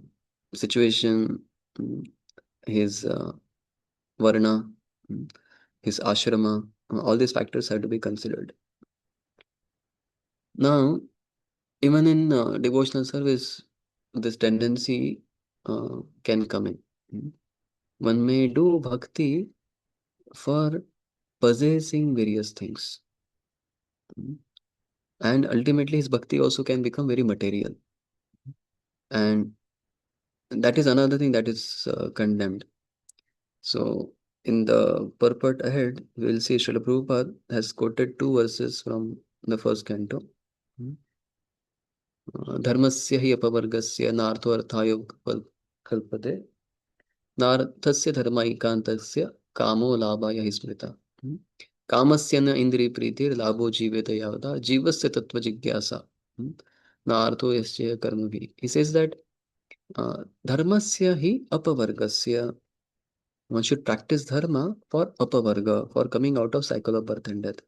situation, mm, his varna, his ashrama. All these factors have to be considered. Now, even in devotional service, this tendency can come in. One may do bhakti for possessing various things. And ultimately, his bhakti also can become very material. And that is another thing that is condemned. So, in the purport ahead, we will see Srila Prabhupada has quoted two verses from the first canto. धर्मस्य हि अपवर्गस्य नार्थो अर्थाय कल्पते नार्थस्य धर्मैकान्तस्य कामो लाभाय हि स्मृता कामस्य न इंद्रिय प्रीतिर लाभो जीवेत यावता जीवस्य तत्व जिज्ञासा नार्थो यस्य कर्मभिः. He says that dharmasya hi apavargasya, one should practice dharma for apavarga, for coming out of cycle of birth and death.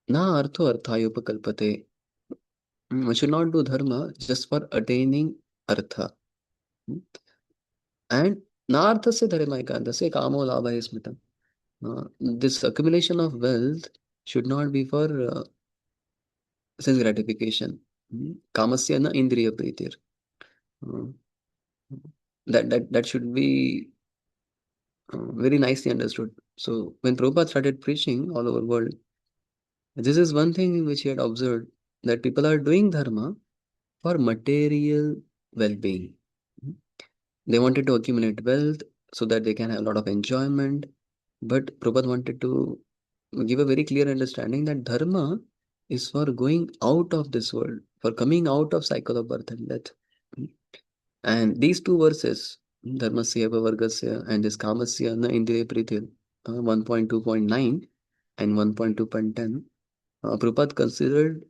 Na artho arthayopakalpate, one should not do dharma just for attaining artha. And narthasya dharmaikandasya kamo labhaya smritam. This accumulation of wealth should not be for sense gratification. Kamasya na indriya pritir. Uh, that should be very nicely understood. So when Prabhupada started preaching all over the world, this is one thing which he had observed, that people are doing dharma for material well-being. They wanted to accumulate wealth so that they can have a lot of enjoyment. But Prabhupada wanted to give a very clear understanding that dharma is for going out of this world, for coming out of cycle of birth and death. And these two verses, Dharmasya Vargasya and this Kamasya Na Indriya Pritir, 1.2.9 and 1.2.10, Prabhupada considered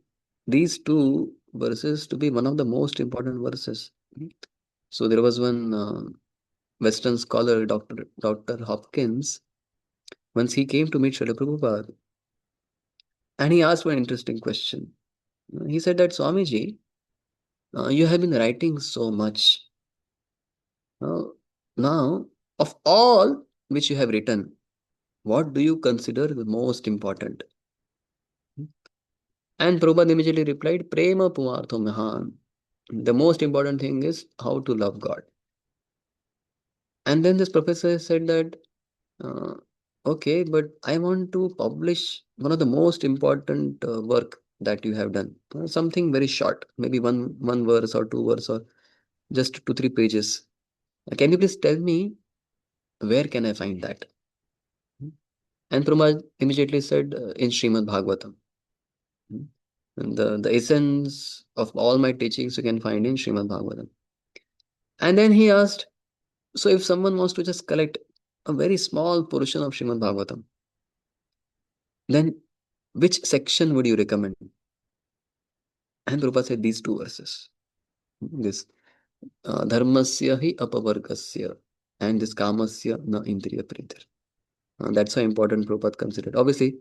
these two verses to be one of the most important verses. So there was one Western scholar, Dr. Hopkins, once he came to meet Srila Prabhupada, and he asked one interesting question. He said that, Swamiji, you have been writing so much. Now, of all which you have written, what do you consider the most important? And Prabhupada immediately replied, Prema Pumartho Mahan. The most important thing is how to love God. And then this professor said that, uh, okay, but I want to publish one of the most important work that you have done. Something very short, maybe one verse or two verse or just 2-3 pages. Can you please tell me where can I find that? And Prabhupada immediately said, in Srimad Bhagavatam. And the essence of all my teachings you can find in Srimad Bhagavatam. And then he asked, so if someone wants to just collect a very small portion of Srimad Bhagavatam, then which section would you recommend? And Prabhupada said these two verses. This dharmasya hi apavargasya and this kamasya na indriya pritir. That's how important Prabhupada considered. Obviously,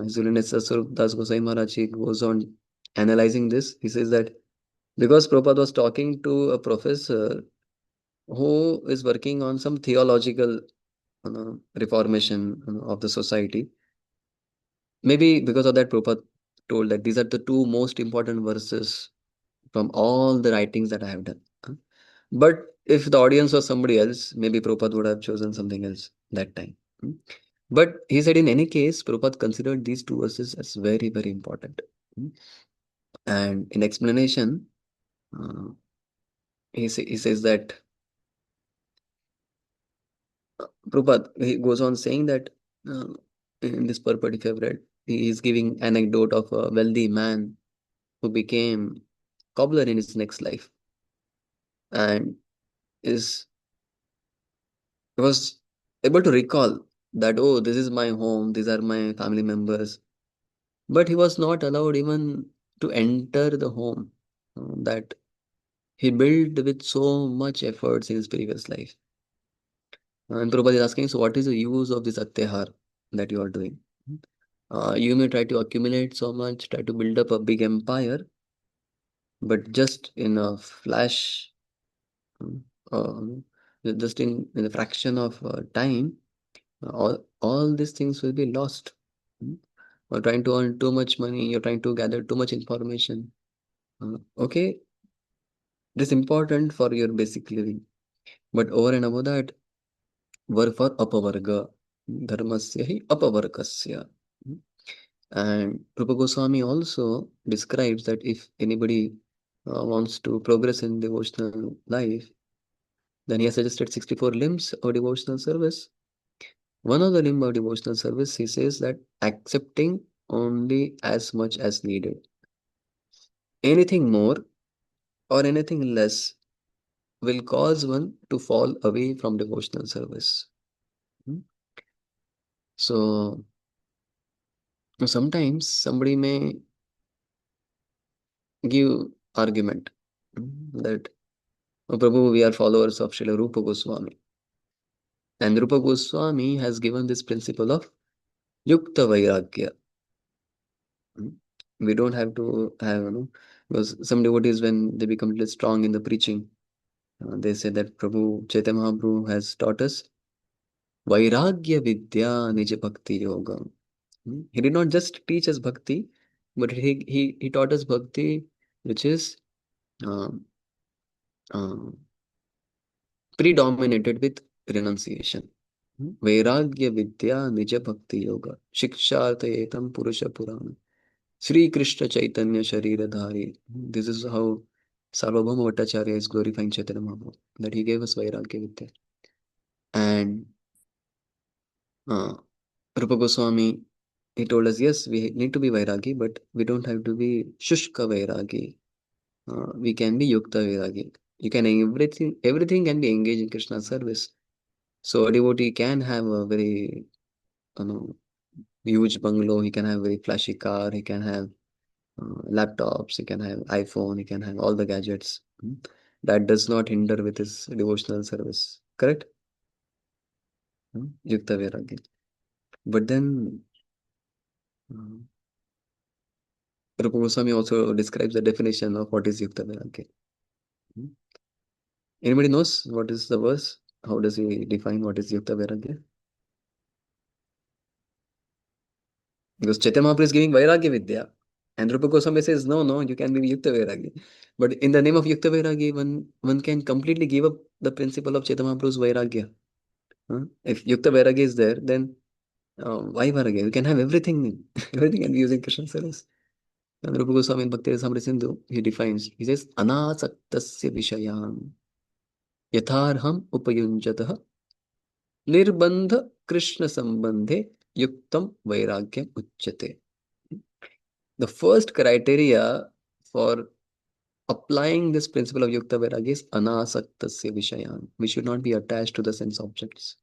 His Holiness Swarup Das Gosai Maharaj, he goes on analyzing this. He says that because Prabhupada was talking to a professor who is working on some theological reformation of the society, maybe because of that, Prabhupada told that these are the two most important verses from all the writings that I have done. But if the audience was somebody else, maybe Prabhupada would have chosen something else that time. But he said, in any case, Prabhupada considered these two verses as very, very important. And in explanation, uh, he says that Prabhupada, he goes on saying that uh, in this purport, if you have read, he is giving anecdote of a wealthy man who became cobbler in his next life and is was able to recall that, oh, this is my home, these are my family members, but he was not allowed even to enter the home that he built with so much efforts in his previous life. And Prabhupada is asking, so what is the use of this atyahar that you are doing? You may try to accumulate so much, try to build up a big empire, but just in a flash, um, just in a fraction of time, all these things will be lost. You're trying to earn too much money, you're trying to gather too much information. Okay, it is important for your basic living, but over and above that, for apavarga, dharmasya hi apavargasya. And Rupa Goswami also describes that if anybody wants to progress in devotional life, then he has suggested 64 limbs of devotional service. One of the limb of devotional service, he says that accepting only as much as needed. Anything more or anything less will cause one to fall away from devotional service. So sometimes somebody may give argument that, oh, Prabhu, we are followers of Srila Rupa Goswami. And Rupa Goswami has given this principle of Yukta Vairagya. We don't have to have, because some devotees, when they become little strong in the preaching, they say that Prabhu Chaitanya Mahaprabhu has taught us Vairagya Vidya Nija Bhakti Yoga. He did not just teach us bhakti, but he taught us bhakti, which is um, um, predominated with renunciation. Vairagya Vidya Nija Bhakti Yoga. Shiksharthayetam Purusha Purana. Sri Krishna Chaitanya Shariradhari. This is how Sarvabhauma Bhattacharya is glorifying Chaitanya Mahaprabhu, that he gave us Vairagya Vidya. And uh, Rupa Goswami, he told us, yes, we need to be Vairagi, but we don't have to be Shushka Vairagi. We can be Yukta Vairagi. You can everything can be engaged in Krishna's service. So a devotee can have a very huge bungalow, he can have a very flashy car, he can have laptops, he can have iPhone, he can have all the gadgets. That does not hinder with his devotional service. Correct? Yukta Vairagya. But then uh, Rupa Goswami also describes the definition of what is Yukta Vairagya. Anybody knows what is the verse? How does he define what is Yukta Vairagya? Because Chaitanya Mahaprabhu is giving Vairagya Vidya. And Rupa Goswami says, no, no, you can be Yukta Vairagya. But in the name of Yukta Vairagya, one can completely give up the principle of Chaitanya Mahaprabhu's Vairagya. If Yukta Vairagya is there, then why Vairagya? You can have everything. Everything can be using Krishna service. And Rupa Goswami in Bhakti Rasamrita Sindhu, he defines, he says, Anasaktasya Vishayan Yatharham Upayunjatah Nirbandha Krishna Sambandhe Yuktam Vairagya Uchyate. The first criteria for applying this principle of Yukta Vairagya is Anasaktasya Vishayan. We should not be attached to the sense objects.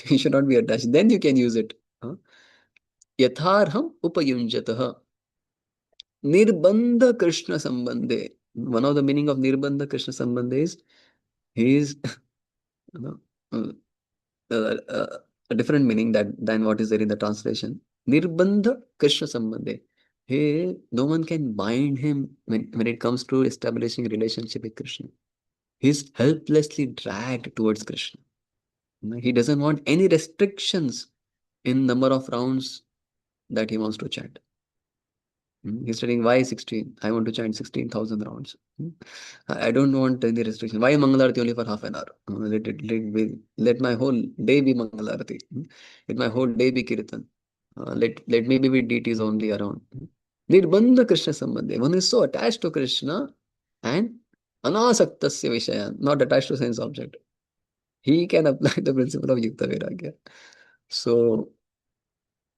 We should not be attached. Then you can use it. Yatharham Upayunjatah Nirbandha Krishna Sambandhe. One of the meaning of Nirbandha Krishna Sambandhe is he is you know, uh, a different meaning than what is there in the translation. Nirbandha Krishna Sambandhe. Hey, no one can bind him when it comes to establishing relationship with Krishna. He's helplessly dragged towards Krishna. He doesn't want any restrictions in number of rounds that he wants to chant. He's studying why 16? I want to chant 16,000 rounds. I don't want any restriction. Why Mangalarati only for half an hour? Let my whole day be Mangalarati. Let my whole day be Kirtan. Let me be with deities only around. Nirbandha Krishna Sambandhe. One is so attached to Krishna and anasaktasya vishayan, not attached to sense object. He can apply the principle of Yukta Vairagya. So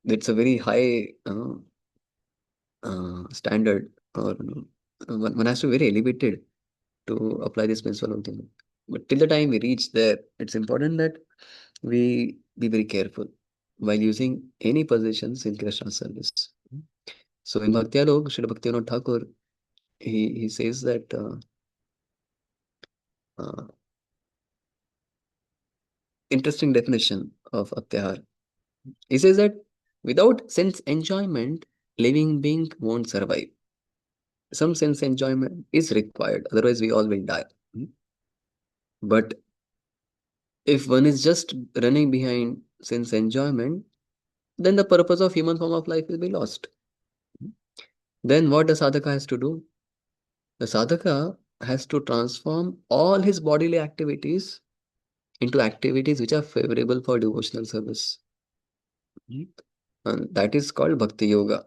it's a very high standard, or one has to be very elevated to apply this principle of Dhamma. But till the time we reach there, it's important that we be very careful while using any positions in Krishna's service. So in Bhaktialog, Srila Bhaktivinoda Thakur, he says that interesting definition of Atyahar. He says that without sense enjoyment, living being won't survive. Some sense enjoyment is required, otherwise we all will die. But if one is just running behind sense enjoyment, then the purpose of human form of life will be lost. Then what the sadhaka has to do? The sadhaka has to transform all his bodily activities into activities which are favorable for devotional service. And that is called Bhakti Yoga.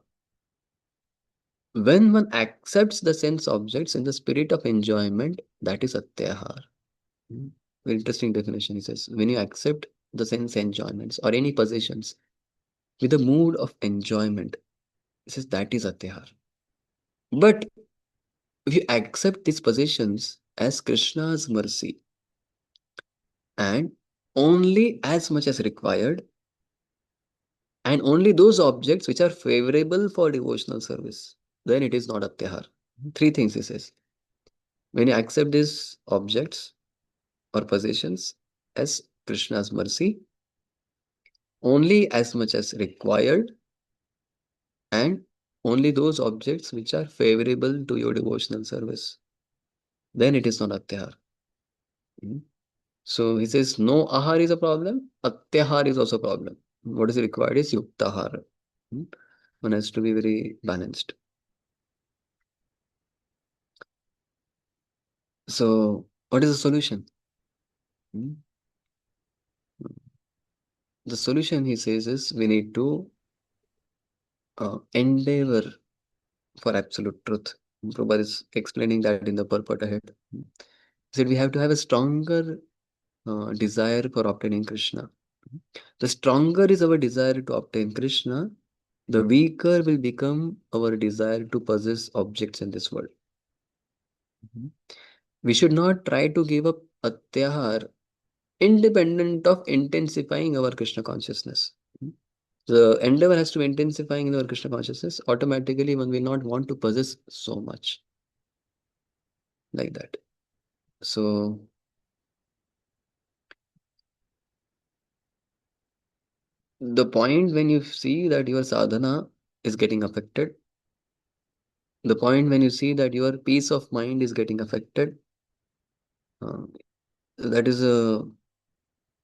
When one accepts the sense objects in the spirit of enjoyment, that is Atyahar. Very interesting definition. He says, when you accept the sense enjoyments or any possessions with a mood of enjoyment, he says that is Atyahar. But if you accept these possessions as Krishna's mercy and only as much as required, and only those objects which are favorable for devotional service, then it is not Atyahar. Three things he says. When you accept these objects or possessions as Krishna's mercy, only as much as required, and only those objects which are favorable to your devotional service, then it is not Atyahar. So he says no ahar is a problem, Atyahar is also a problem. What is required is Yuktahar. One has to be very balanced. So what is the solution? The solution, he says, is we need to endeavor for absolute truth. Prabhupada is explaining that in the purport ahead. He said we have to have a stronger desire for obtaining Krishna. The stronger is our desire to obtain Krishna, the weaker will become our desire to possess objects in this world. We should not try to give up Atyahar independent of intensifying our Krishna consciousness. The endeavor has to be intensifying in our Krishna consciousness. Automatically, one will not want to possess so much. Like that. So, the point when you see that your sadhana is getting affected, the point when you see that your peace of mind is getting affected, that is a,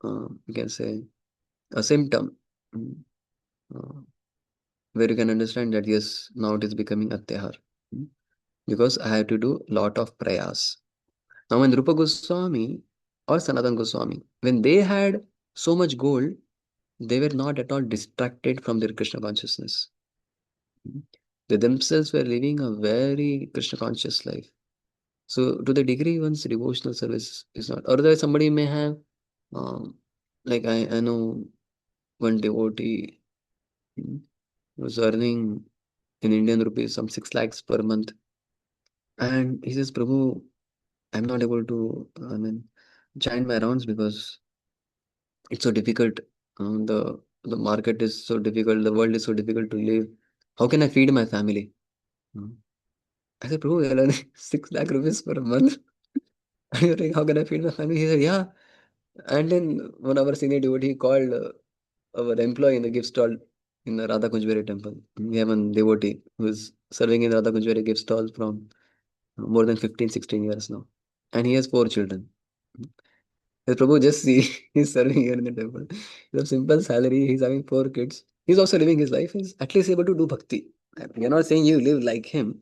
you can say, a symptom where you can understand that yes, now it is becoming Atyahar. Because I have to do lot of prayas. Now, when Rupa Goswami or Sanatana Goswami, when they had so much gold, they were not at all distracted from their Krishna consciousness. They themselves were living a very Krishna conscious life. So, to the degree one's devotional service is not, otherwise somebody may have, like I know one devotee was earning in Indian rupees some 6 lakhs per month. And he says, Prabhu, I'm not able to, chant my rounds because it's so difficult. The market is so difficult. The world is so difficult to live. How can I feed my family? I said, Prabhu, you're earning 6 lakh rupees per month. And you're like, how can I feed my family? He said, yeah. And then one of our senior devotee called our employee in the gift stall. in the Radha Kunjberi temple. We have a devotee who is serving in Radha Kunjberi, gives stalls from more than 15, 16 years now. And he has 4 children. Prabhu, just see, he's serving here in the temple. He's a simple salary, he's having 4 kids. He's also living his life. He's at least able to do bhakti. We are not saying you live like him,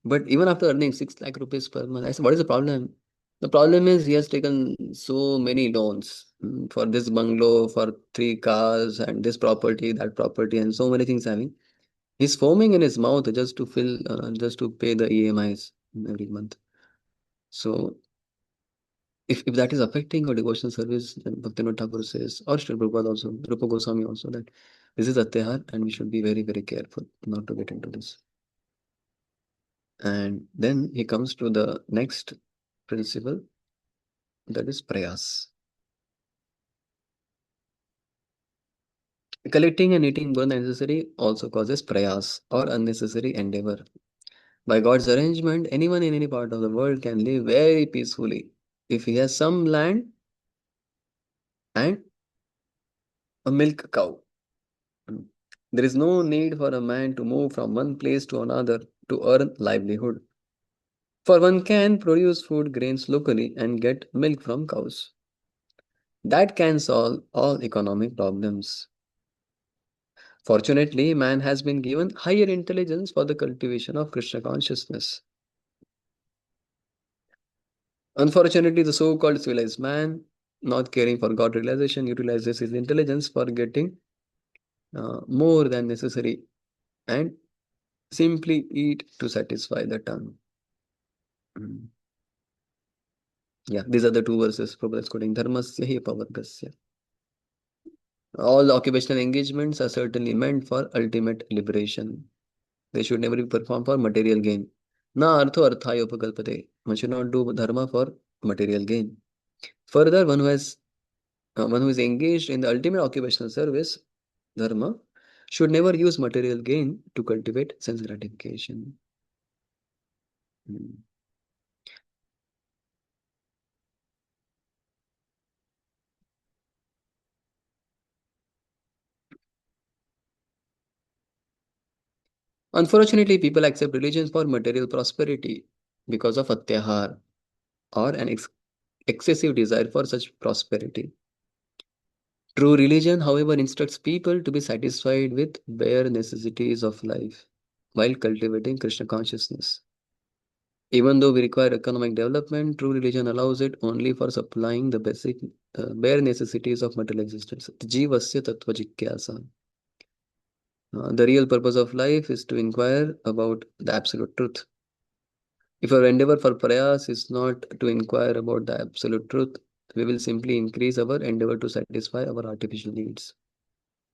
but even after earning 6 lakh rupees per month, I said, what is the problem? The problem is he has taken so many loans for this bungalow, for 3 cars, and this property, that property, and so many things having. He's foaming in his mouth just to pay the EMIs every month. So, if that is affecting your devotional service, then Bhaktivinoda Thakur says, or Srila Prabhupada also, Rupa Goswami also, that this is Atyahar and we should be very, very careful not to get into this. And then he comes to the next principle, that is prayas. Collecting and eating more than necessary also causes prayas or unnecessary endeavor. By God's arrangement, anyone in any part of the world can live very peacefully if he has some land and a milk cow. There is no need for a man to move from one place to another to earn livelihood. For one can produce food grains locally and get milk from cows. That can solve all economic problems. Fortunately, man has been given higher intelligence for the cultivation of Krishna consciousness. Unfortunately, the so-called civilized man, not caring for God realization, utilizes his intelligence for getting more than necessary and simply eat to satisfy the tongue. Mm. Yeah, these are the 2 verses Prabhupada is quoting. Dharmasya hi pavargasya. All occupational engagements are certainly meant for ultimate liberation. They should never be performed for material gain. Na artho arthaya upakalpate. One should not do dharma for material gain. Further, one who is engaged in the ultimate occupational service, dharma, should never use material gain to cultivate sense gratification. Hmm. Unfortunately, people accept religions for material prosperity because of atyahar or an excessive desire for such prosperity. True religion, however, instructs people to be satisfied with bare necessities of life while cultivating Krishna consciousness. Even though we require economic development, true religion allows it only for supplying the basic, bare necessities of material existence. Jivasya tattva jigyasa. The real purpose of life is to inquire about the absolute truth. If our endeavor for prayas is not to inquire about the absolute truth, we will simply increase our endeavor to satisfy our artificial needs.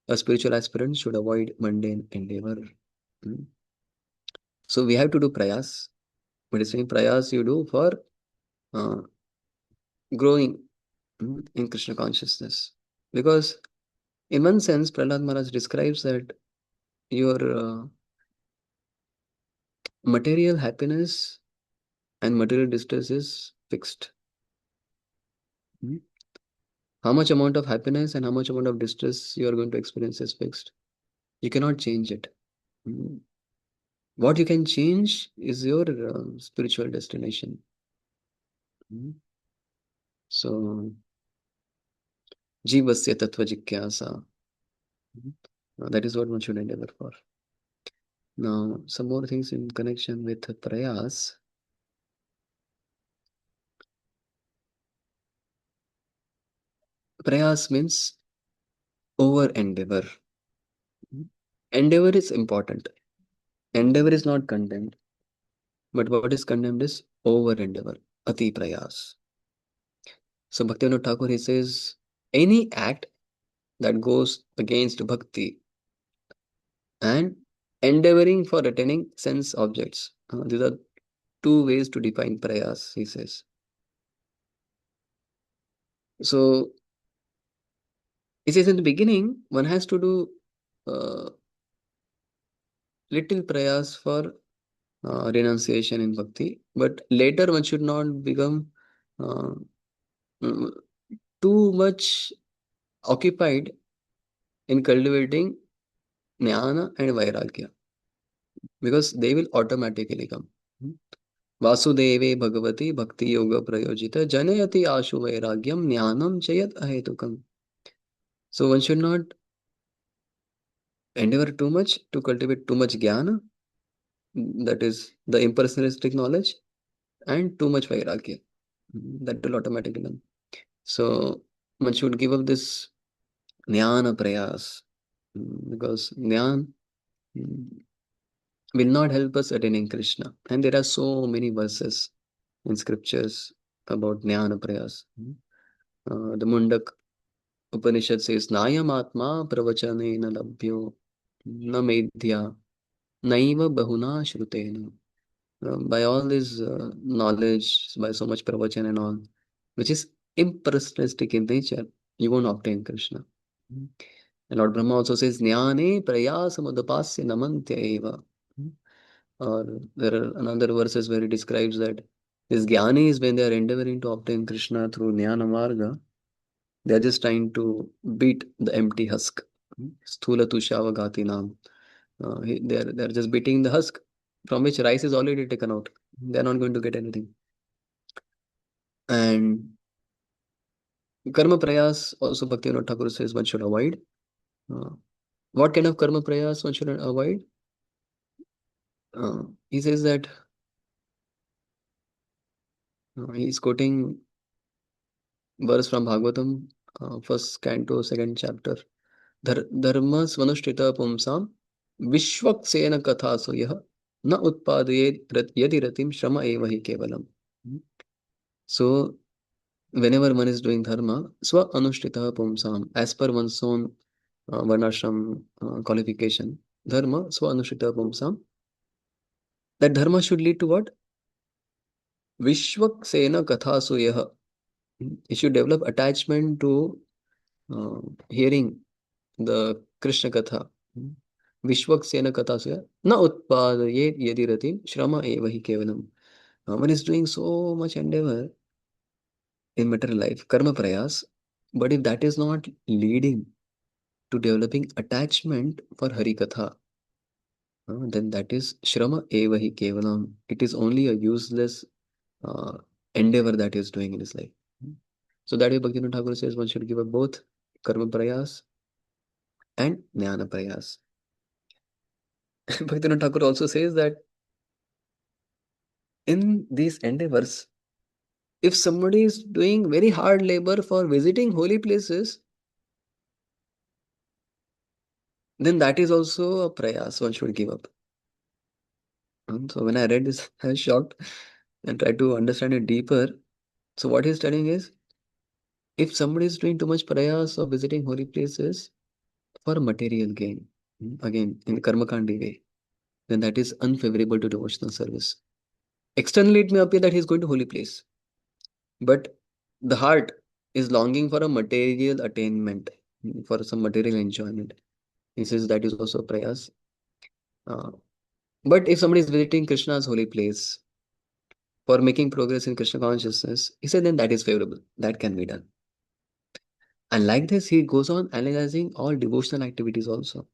A spiritual aspirant should avoid mundane endeavor. Hmm. So we have to do prayas. But it's saying prayas you do for uh, growing in Krishna consciousness. Because in one sense, Prahlad Maharaj describes that your material happiness and material distress is fixed. Hmm. How much amount of happiness and how much amount of distress you are going to experience is fixed. You cannot change it. Hmm. What you can change is your spiritual destination. Hmm. So, Jivasya Tattva Jigyasa. That is what one should endeavor for. Now, some more things in connection with prayas. Prayas means over endeavor. Endeavor is important. Endeavor is not condemned. But what is condemned is over endeavor. Ati prayas. So Bhaktivinoda Thakur, he says, any act that goes against bhakti and endeavoring for attaining sense objects. These are 2 ways to define prayas, he says. So he says in the beginning, one has to do little prayas for renunciation in bhakti, but later one should not become uh, mm, too much occupied in cultivating jnana and vairagya, because they will automatically come. Vasudeve Bhagavati Bhakti Yoga Prayojita Janayati Ashu Vairagyam Jnanam Chayat Ahetukam. So one should not endeavor too much to cultivate too much jnana, that is the impersonalistic knowledge, and too much vairagya. That will automatically come. So one should give up this jnana prayas, because jnana will not help us attaining Krishna. And there are so many verses in scriptures about jnana prayas. The Mundak Upanishad says, Nayam Atma Pravachanena Labhyo Na Medhya Naiva Bahuna Shrutena. By all this knowledge, by so much pravachan and all, which is impersonalistic in nature, you won't obtain Krishna. And Lord Brahma also says, Jnane prayasamadapasya namantya eva. Or there are another verses where he describes that these jnanis, when they are endeavoring to obtain Krishna through jnana marga, they are just trying to beat the empty husk. Sthula tushavagati nam. They are just beating the husk from which rice is already taken out. They are not going to get anything. And karma prayas also Bhaktivinoda Thakur says one should avoid. What kind of karma prayas one should avoid? He says that he is quoting verse from Bhagavatam, first canto, second chapter. Dharma svanushtita pumsam vishwaksena kathaso yah na utpadayed yadi ratim shrama eva hi kevalam. So whenever one is doing dharma, swa anushtita pumsam, as per one's own varnashram qualification, dharma swa anushtita pumsam, that dharma should lead to what? Vishwaksena kathasu yah. You should develop attachment to hearing the Krishna Katha. Vishwaksena Kathasya na utpadayet yadi ratim shrama eva hi kevalam. One is doing so much endeavor in material life, karma prayas, but if that is not leading to developing attachment for Hari Katha, then that is shrama eva hi kevalam. It is only a useless endeavor that he is doing in his life. So that way Bhaktivinoda Thakur says one should give up both karma prayas and jnana prayas. Bhaktivinoda Thakur also says that in these endeavors, if somebody is doing very hard labor for visiting holy places, then that is also a prayas one should give up. So when I read this, I was shocked and tried to understand it deeper. So what he's telling is, if somebody is doing too much prayas of visiting holy places for material gain, again in the karmakandi way, then that is unfavorable to devotional service. Externally, it may appear that he is going to holy place, but the heart is longing for a material attainment, for some material enjoyment. He says that is also prayas. But if somebody is visiting Krishna's holy place for making progress in Krishna consciousness, he said then that is favorable. That can be done. And like this, he goes on analyzing all devotional activities also.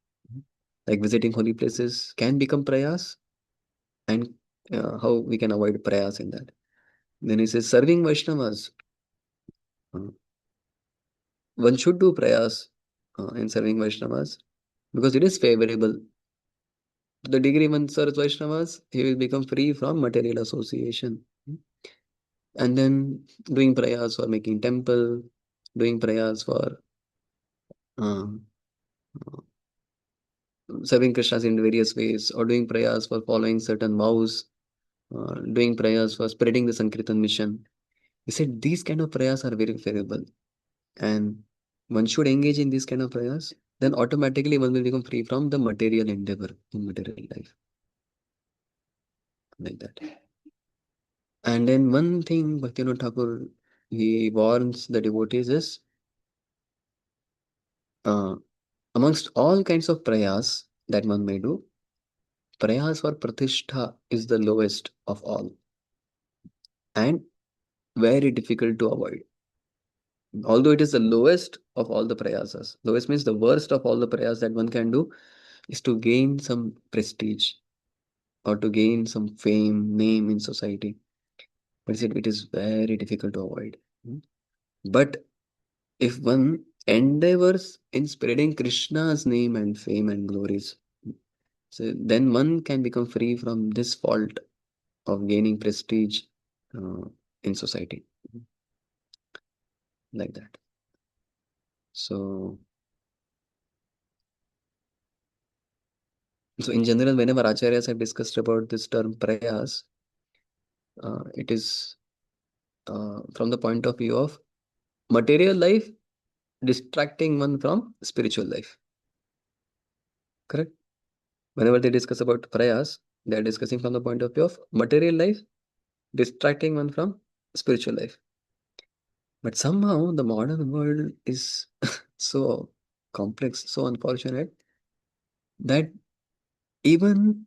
Like visiting holy places can become prayas, and how we can avoid prayas in that. Then he says serving Vaishnavas. One should do prayas in serving Vaishnavas because it is favorable. To the degree one serves Vaishnavas, he will become free from material association. And then doing prayas for making temple, doing prayas for uh, serving Krishnas in various ways, or doing prayas for following certain vows, doing prayas for spreading the Sankirtan mission. He said these kind of prayas are very favorable. And one should engage in these kind of prayers, then automatically one will become free from the material endeavor in material life. Like that. And then one thing Bhaktivinoda Thakur, he warns the devotees is, amongst all kinds of prayas that one may do, prayas for pratishtha is the lowest of all and very difficult to avoid. Although it is the lowest of all the prayasas, lowest means the worst of all the prayas that one can do, is to gain some prestige or to gain some fame, name in society. But it is very difficult to avoid. But if one endeavors in spreading Krishna's name and fame and glories, so then one can become free from this fault of gaining prestige uh, in society, like that. So in general, whenever acharyas have discussed about this term prayas, it is from the point of view of material life distracting one from spiritual life. Correct? Whenever they discuss about prayas, they are discussing from the point of view of material life distracting one from spiritual life. But somehow the modern world is so complex, so unfortunate that even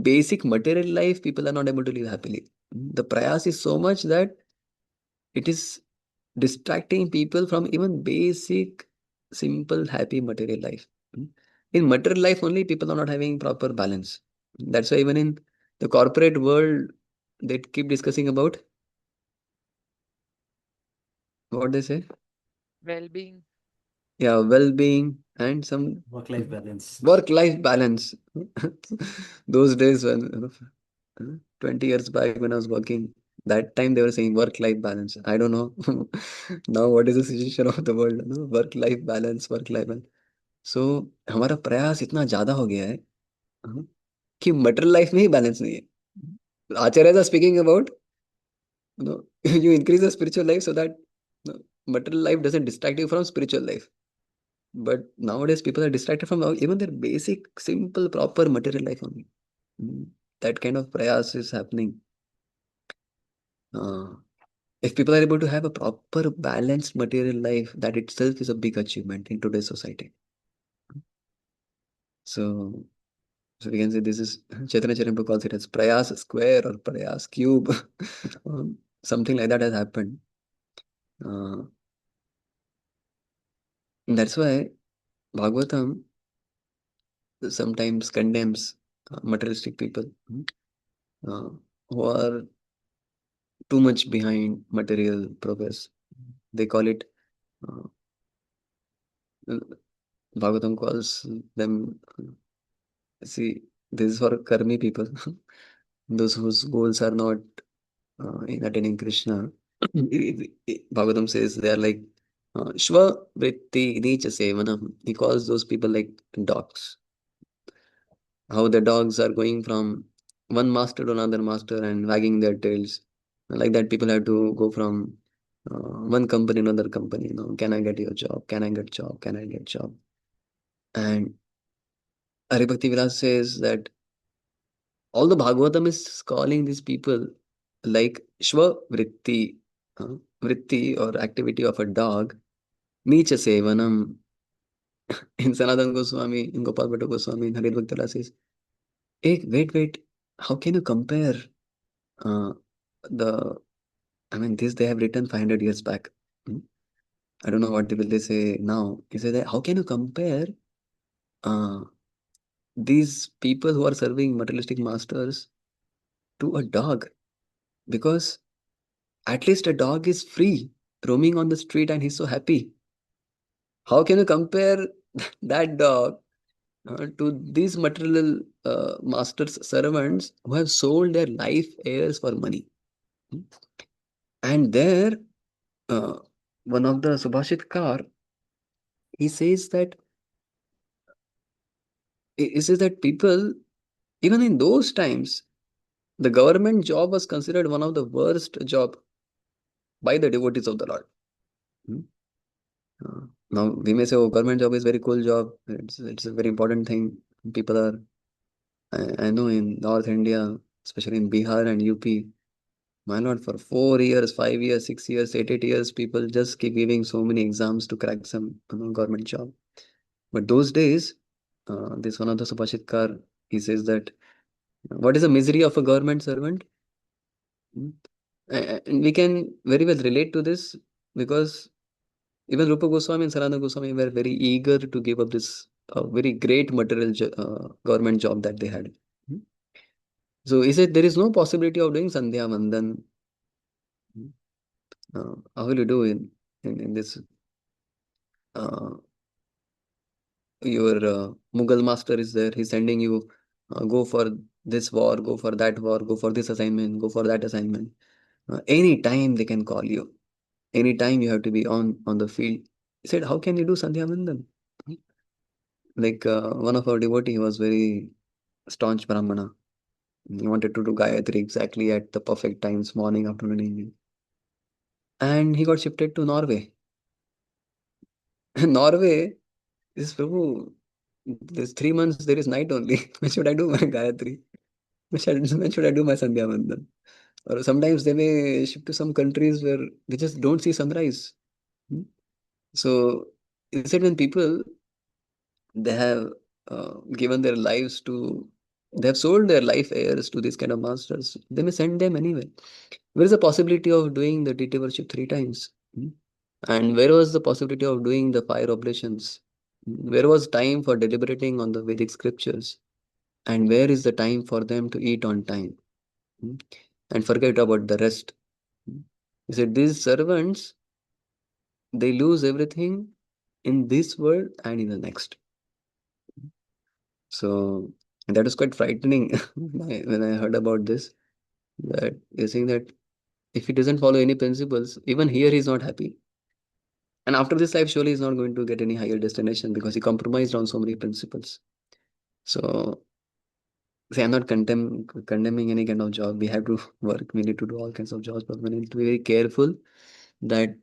basic material life people are not able to live happily. The prayas is so much that it is distracting people from even basic, simple, happy material life. In material life only, people are not having proper balance. That's why even in the corporate world, they keep discussing about what they say. Well-being. Yeah, well-being and some Work-life balance. work-life balance. Those days when 20 years back when I was working, that time they were saying work-life balance. I don't know now what is the situation of the world. Work-life balance, work-life balance. So हमारा प्रयास इतना ज्यादा हो गया है कि material life में ही balance नहीं है. Acharyas are speaking about you increase the spiritual life so that material life doesn't distract you from spiritual life. But nowadays people are distracted from even their basic, simple, proper material life only. That kind of prayas is happening. If people are able to have a proper balanced material life, that itself is a big achievement in today's society. So we can say this is Chaitanya Charitamrita calls it as prayas square or prayas cube. Something like that has happened. That's why Bhagavatam sometimes condemns materialistic people who are too much behind material progress. They call it, Bhagavatam calls them, see, this is for karmi people, those whose goals are not in attaining Krishna. Bhagavatam says they are like Shva Vritti Nicha Sevanam. He calls those people like dogs. How the dogs are going from one master to another master and wagging their tails. Like that, people have to go from one company to another company. Can I get your job? Can I get job? Can I get job? And Haribhakti Vilas says that all the Bhagavatam is calling these people like Shva Vritti, Vritti or activity of a dog, Nicha Sevanam. In Sanatana Goswami, in Gopal Bhatta Goswami, in Haribhakti Vilas says, hey, wait, how can you compare uh, this they have written 500 years back. I don't know what will they say now. He said that how can you compare uh, these people who are serving materialistic masters to a dog? Because at least a dog is free, roaming on the street and he's so happy. How can you compare that dog to these material masters' servants who have sold their life heirs for money? And there, one of the Subhashitkar, he says that people, even in those times, the government job was considered one of the worst job by the devotees of the Lord. Now we may say, oh, government job is very cool job. It's a very important thing. People are, I know in North India, especially in Bihar and UP, my lord, for 4 years, 5 years, 6 years, 8 years, people just keep giving so many exams to crack some government job. But those days, this one of the Subhashitkar, he says that what is the misery of a government servant? And we can very well relate to this because even Rupa Goswami and Sanatana Goswami were very eager to give up this a very great material government job that they had. So he said there is no possibility of doing Sandhya Vandan. How will you do in this? Your Mughal master is there. He's sending you, go for this war, go for that war, go for this assignment, go for that assignment. Any time they can call you. Anytime you have to be on the field. He said, how can you do Sandhya Vandan? Like one of our devotee, he was very staunch Brahmana. He wanted to do Gayatri exactly at the perfect times, morning, afternoon, evening. And he got shifted to Norway. Norway is Prabhu. There's 3 months, there is night only. When should I do my Gayatri? When should I do my Sandhya Vandan? Or sometimes they may shift to some countries where they just don't see sunrise. Hmm? So he said when people they have given their lives to, they have sold their life heirs to these kind of masters, they may send them anywhere. Where is the possibility of doing the deity worship 3 times? And where was the possibility of doing the fire oblations? Where was time for deliberating on the Vedic scriptures? And where is the time for them to eat on time? Hmm? And forget about the rest. He said, these servants, they lose everything in this world and in the next. So that was quite frightening when I heard about this. That you're saying that if he doesn't follow any principles, even here he's not happy. And after this life, surely he's not going to get any higher destination because he compromised on so many principles. So, see, I'm not condemning any kind of job. We have to work. We need to do all kinds of jobs, but we need to be very careful that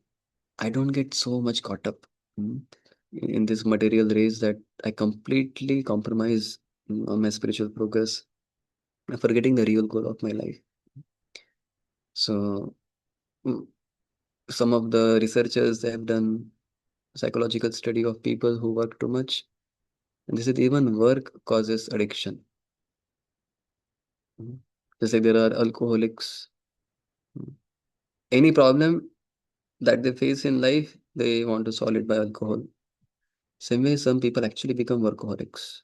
I don't get so much caught up in this material race that I completely compromise on my spiritual progress, forgetting the real goal of my life. So, mm, some of the researchers they have done psychological study of people who work too much, and they said even work causes addiction. Just like there are alcoholics, any problem that they face in life, they want to solve it by alcohol. Same way, some people actually become workaholics.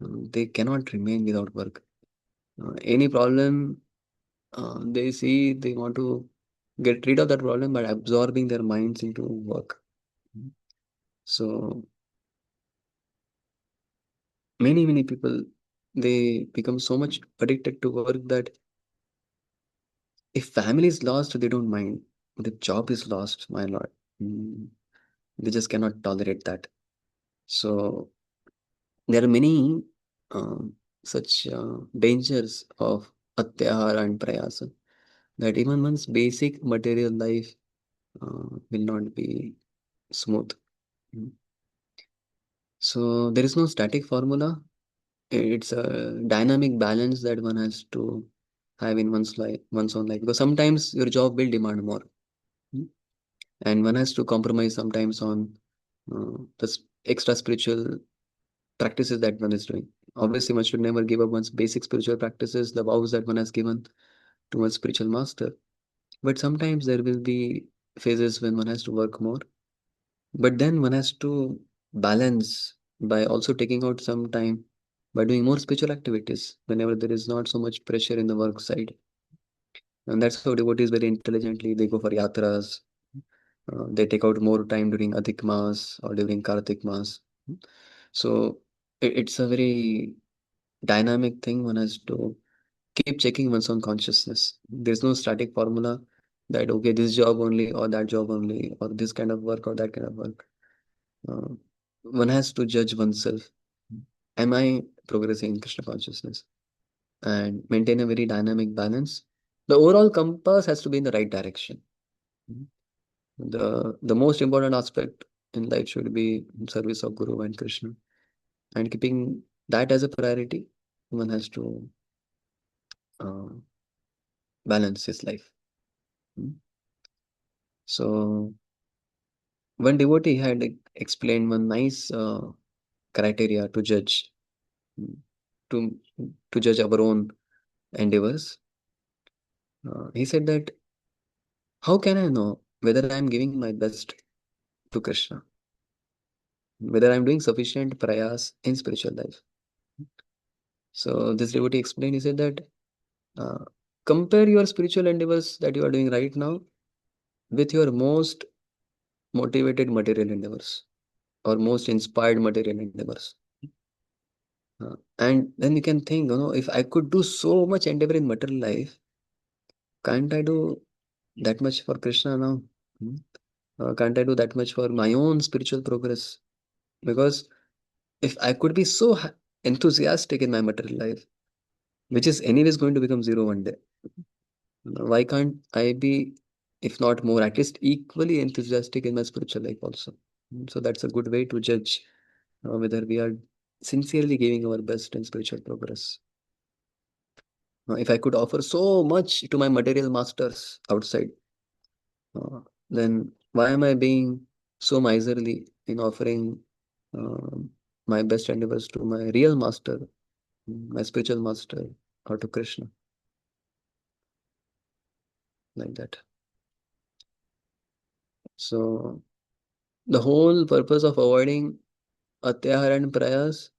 They cannot remain without work. Any problem they see, they want to get rid of that problem by absorbing their minds into work. So many people, they become so much addicted to work that if family is lost, they don't mind. But if job is lost, my lord, they just cannot tolerate that. So there are many such dangers of atyahara and prayasa that even one's basic material life will not be smooth. Mm. So there is no static formula. It's a dynamic balance that one has to have in one's life, one's own life. Because sometimes your job will demand more, and one has to compromise sometimes on the extra spiritual practices that one is doing. Obviously, one should never give up one's basic spiritual practices, the vows that one has given to one's spiritual master. But sometimes there will be phases when one has to work more. But then one has to balance by also taking out some time by doing more spiritual activities whenever there is not so much pressure in the work side. And that's how devotees very intelligently they go for yatras. They take out more time during Adhik Maas or during Kartik Maas. So it's a very dynamic thing. One has to keep checking one's own consciousness. There's no static formula that, okay, this job only or that job only or this kind of work or that kind of work. Uh, One has to judge oneself. Am I progressing in Krishna consciousness? And maintain a very dynamic balance. The overall compass has to be in the right direction. The most important aspect in life should be in service of Guru and Krishna. And keeping that as a priority, one has to uh, balance his life. So one devotee had explained one nice criteria to judge, mm, to to judge our own endeavors. He said that how can I know whether I am giving my best to Krishna? whether I'm doing sufficient prayas in spiritual life. So this devotee explained, he said that compare your spiritual endeavors that you are doing right now with your most motivated material endeavors or most inspired material endeavors. And then you can think, if I could do so much endeavor in material life, can't I do that much for Krishna now? Hmm? Can't I do that much for my own spiritual progress? Because if I could be so enthusiastic in my material life, which is anyways going to become zero one day, why can't I be, if not more, at least equally enthusiastic in my spiritual life also? So that's a good way to judge whether we are sincerely giving our best in spiritual progress. If I could offer so much to my material masters outside, then why am I being so miserly in offering my best endeavors to my real master, my spiritual master, or to Krishna? Like that. So the whole purpose of avoiding atyahar and prayas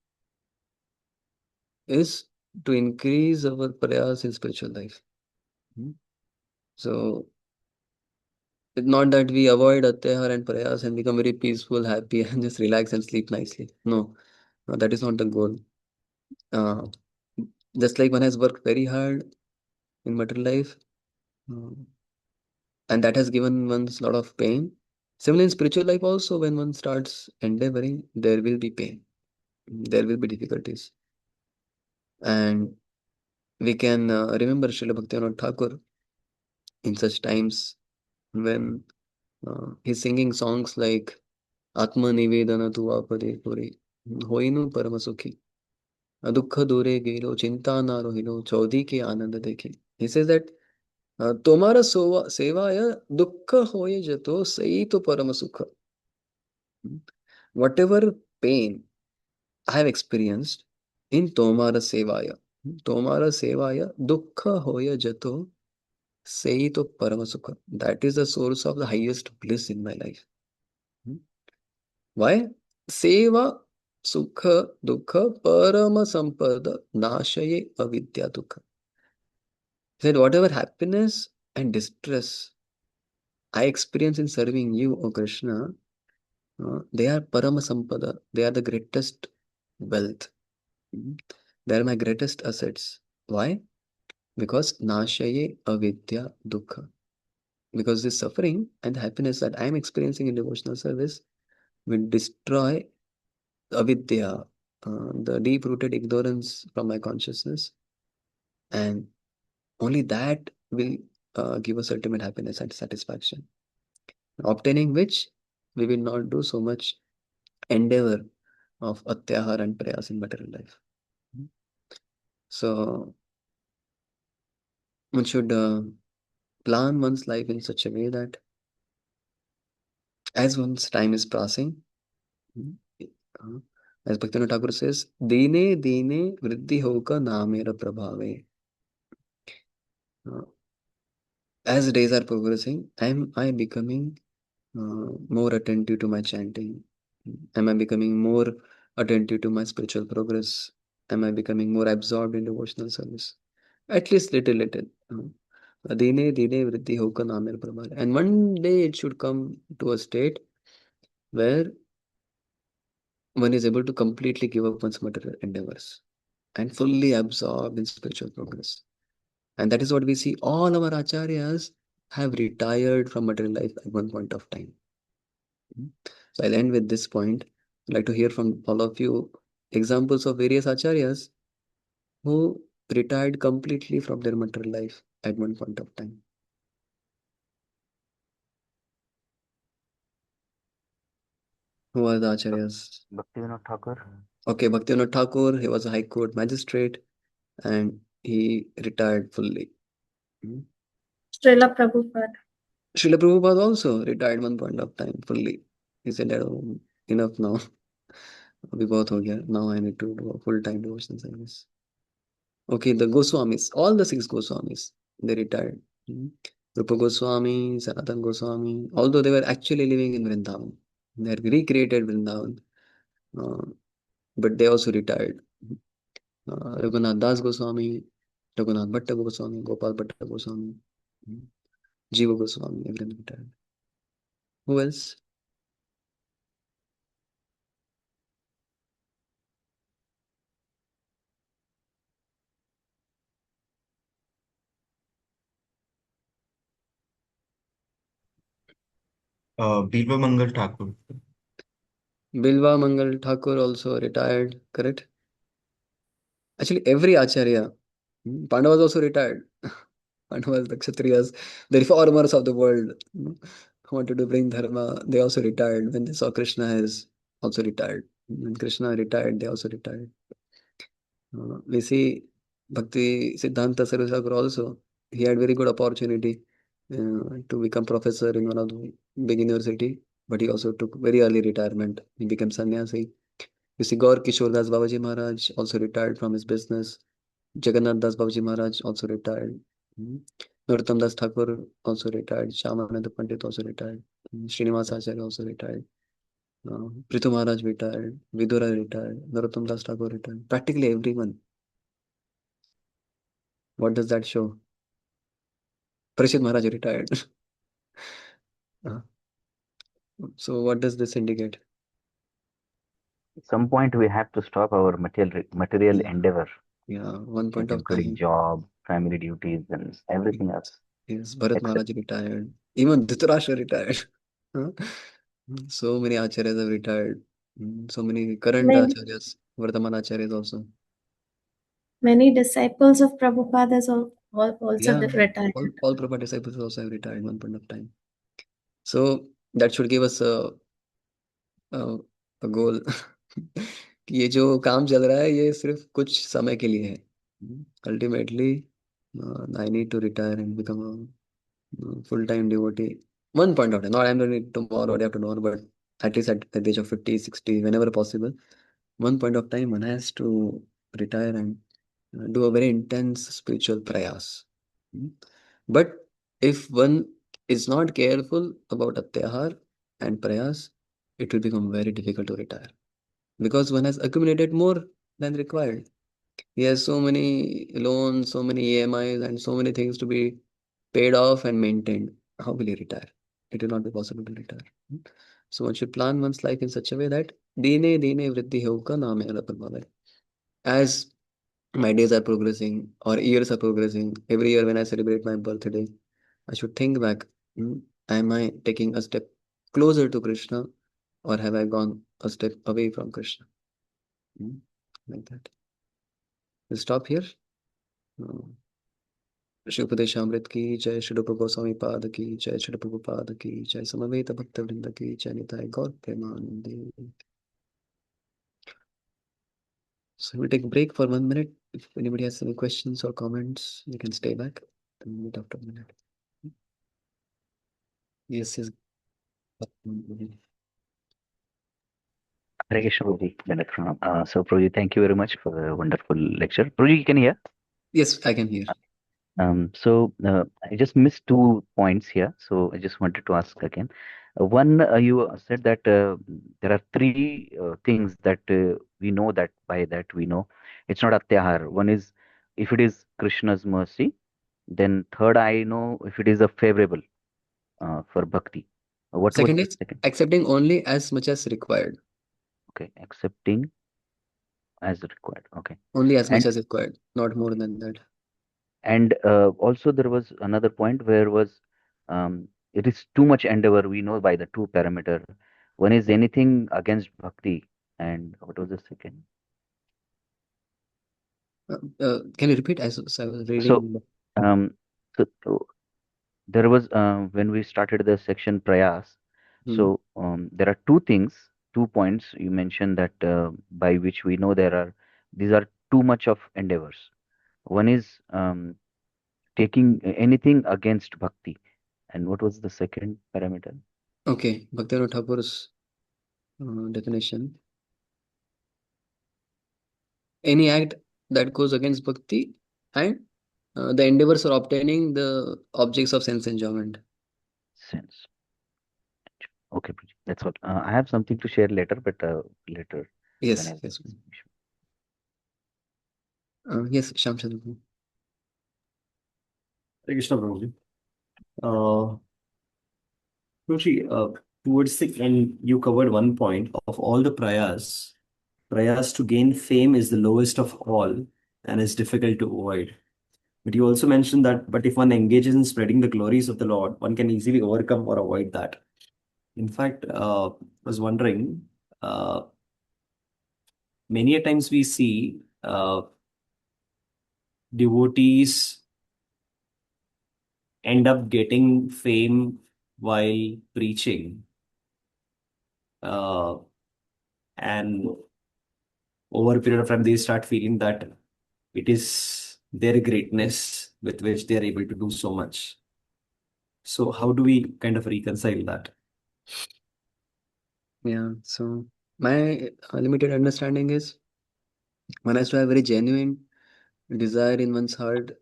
is to increase our prayas in spiritual life. So it's not that we avoid atyahar and prayas and become very peaceful, happy, and just relax and sleep nicely. No, that is not the goal. Uh, just like one has worked very hard in material life, uh, and that has given one's lot of pain. Similarly, in spiritual life also, when one starts endeavoring, there will be pain, there will be difficulties, and we can remember Srila Bhaktivinoda Thakur in such times when he's singing songs like Atma Nivedana tu apade puri, Hoinu Paramasukhi, Adukha Dure Gelo, Chinta na Rohilo, Chaudhi ke Ananda Dekhi. He says that Tomara Sevaya Dukha Hoye Jato Sai to Paramasukha. Whatever pain I have experienced in Tomara Sevaya Dukha Hoya Jato Sai to Paramasukha. That is the source of the highest bliss in my life. Why? Seva Sukha Dukha Parama Sampada Nashaye Avidya Dukha. He said, whatever happiness and distress I experience in serving you, O Krishna, they are Parama Sampada. They are the greatest wealth. They are my greatest assets. Why? Because Nashaye Avidya Dukha. Because this suffering and the happiness that I am experiencing in devotional service will destroy avidya, the deep-rooted ignorance from my consciousness, and only that will give us ultimate happiness and satisfaction. Obtaining which we will not do so much endeavor of atyahar and prayas in material life. So one should plan one's life in such a way that as one's time is passing, as Bhaktivinoda Thakur says, Dine Dine Vriddhi Hoka Namera Prabhave. As days are progressing, am I becoming more attentive to my chanting? Am I becoming more attentive to my spiritual progress? Am I becoming more absorbed in devotional service? At least little. Dine Dine Vriddhi Hoka Namera Prabhave. And one day it should come to a state where one is able to completely give up one's material endeavors and fully absorb in spiritual progress. And that is what we see. All our acharyas have retired from material life at one point of time. So I'll end with this point. I'd like to hear from all of you examples of various acharyas who retired completely from their material life at one point of time. Who are the acharyas? Bhaktivinoda Thakur. Okay, Bhaktivinoda Thakur, he was a high court magistrate and he retired fully. Srila Prabhupada. Srila Prabhupada also retired one point of time fully. He said, oh, enough now. अभी बहुत हो गया. Now I need to do a full-time devotional service. Okay, the Goswamis, all the 6 Goswamis, they retired. Rupa Goswami, Sanatan Goswami, although they were actually living in Vrindavan, they had recreated Vrindavan. but they also retired. Raghunath Das Goswami, Raghunath Bhatta Goswami, Gopal Bhatta Goswami, Jiva Goswami, everyone retired. Who else? Bilva Mangal Thakur. Bilva Mangal Thakur also retired, correct? Actually, every Acharya, Pandavas also retired. Pandavas, the Kshatriyas, the reformers of the world, who wanted to bring dharma, they also retired. When they saw Krishna has also retired. When Krishna retired, they also retired. We see Bhakti Siddhanta Saraswati also. He had very good opportunity to become professor in one of the big university, but he also took very early retirement. He became sannyasi. You see, Gaur Kishore Das Babaji Maharaj also retired from his business. Jagannath Das Babaji Maharaj also retired. Narottam Das Thakur also retired. Shyamananda Pandit also retired. Srinivas Acharya also retired. Prithu Maharaj retired. Vidura retired. Narottam Das Thakur retired. Practically everyone. What does that show? Parishit Maharaj retired. Uh, so what does this indicate? At some point, we have to stop our material Yeah, endeavor, yeah. One point of including time. job, family duties, and everything else. Yes, Bharat Except Maharaj retired. Even Dhritarashtra retired. Huh? So many acharyas have retired. So many current Many, acharyas, Vardhaman acharyas also. many disciples of Prabhupada has also Yeah, retired. all Prabhupada disciples also have retired one point of time. So that should give us a goal. कि ये जो काम चल रहा है ये सिर्फ कुछ समय के लिए है. Ultimately, I need to retire and become a full-time devotee. One point of time, not I'm doing it tomorrow or day after tomorrow, but at least at the age of 50, 60, whenever possible, one point of time one has to retire and do a very intense spiritual prayas. But if one is not careful about atyahar and prayas, it will become very difficult to retire because one has accumulated more than required. He has so many loans, so many EMIs, and so many things to be paid off and maintained. How will he retire? It will not be possible to retire. So one should plan one's life in such a way that dine dine vriddhi hoka naam hai. As my days are progressing or years are progressing, every year when I celebrate my birthday, I should think back, am I taking a step closer to Krishna or have I gone a step away from Krishna? Like that. We'll stop here. Shri Upadeshamrita की जय, श्री रूप गोस्वामी पाद की जय, श्री प्रभुपाद की जय, समवेत भक्त वृंद की जय, निताय गौर प्रेमानंदे. So we'll take a break for 1 minute. If anybody has any questions or comments, you can stay back and meet after a minute. Yes, yes. Hare Krishna, Prabhuji. So, Prabhuji, thank you very much for the wonderful lecture. Prabhuji, you can hear? Yes, I can hear. I just missed 2 points here, so I just wanted to ask again. One, you said that there are three things that we know that by that we know it's not atyahar. One is if it is Krishna's mercy. Then third, I know if it is a favorable for bhakti. What was Second the is second? accepting only as much as required. Okay, accepting as required. Okay, Only as much and as required, not more than that. also there was another point where was it is too much endeavor. We know by the two parameter. One is anything against bhakti, and what was the second? Can you repeat? As I was So, reading. um, so there was when we started the section prayas. So there are two things, 2 points you mentioned that by which we know these are too much of endeavors. One is taking anything against bhakti, and what was the second parameter? Okay, Bhaktivinoda Thakur's definition. Any act that goes against bhakti and the endeavors for obtaining the objects of sense enjoyment. Sense. Okay, Preeti, that's all. I have something to share later, but later. Yes, whenever. yes. Yes, Shamchandra. Hare Krishna, Prabhuji. Uh, Prabhuji, towards the end, you covered one point of all the prayas to gain fame is the lowest of all and is difficult to avoid. But you also mentioned that, but if one engages in spreading the glories of the Lord, one can easily overcome or avoid that. In fact, I was wondering, uh, many a times we see devotees end up getting fame while preaching. And over a period of time, they start feeling that it is their greatness with which they are able to do so much. So, how do we kind of reconcile that? Yeah, so my limited understanding is one has to have very genuine desire in one's heart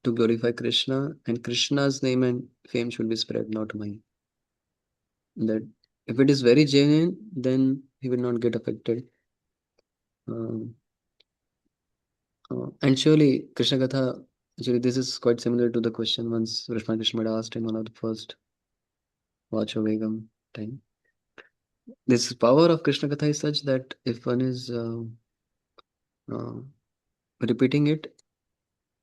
to glorify Krishna, and Krishna's name and fame should be spread, not mine. That if it is very genuine, then he will not get affected. Um, and surely Krishna Katha, actually, this is quite similar to the question once Krishna Krishna had asked in one of the first Vachovegam time. This power of Krishna Katha is such that if one is uh, repeating it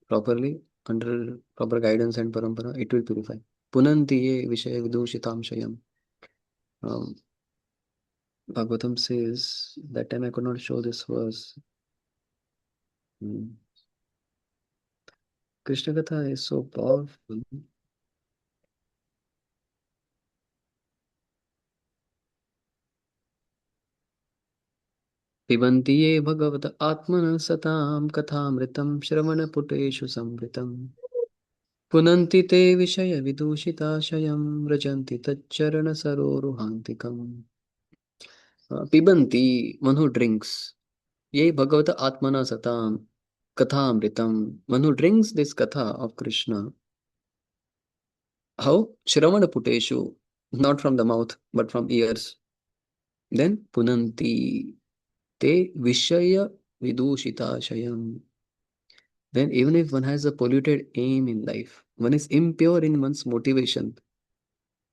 properly under proper guidance and parampara, it will purify. Punanti ye vishaya vidushitam shayam. Um, Bhagavatam says, that time I could not show this verse. Krishna Katha is so powerful. पिबन्ति ये भगवत आत्मनः सतां कथामृतं श्रवणपुटेषु संवृतं पुनन्ति ते विषयविदूषिताशयं व्रजन्ति तच्चरणसरोरुहान्तिकम् पिबन्ति, one who drinks, ye bhagavata atmana satam katha amritam, one who drinks this katha of Krishna. How? Shravana puteshu, not from the mouth, but from ears. Then punanti te vishaya vidushita shayam. Then even if one has a polluted aim in life, one is impure in one's motivation,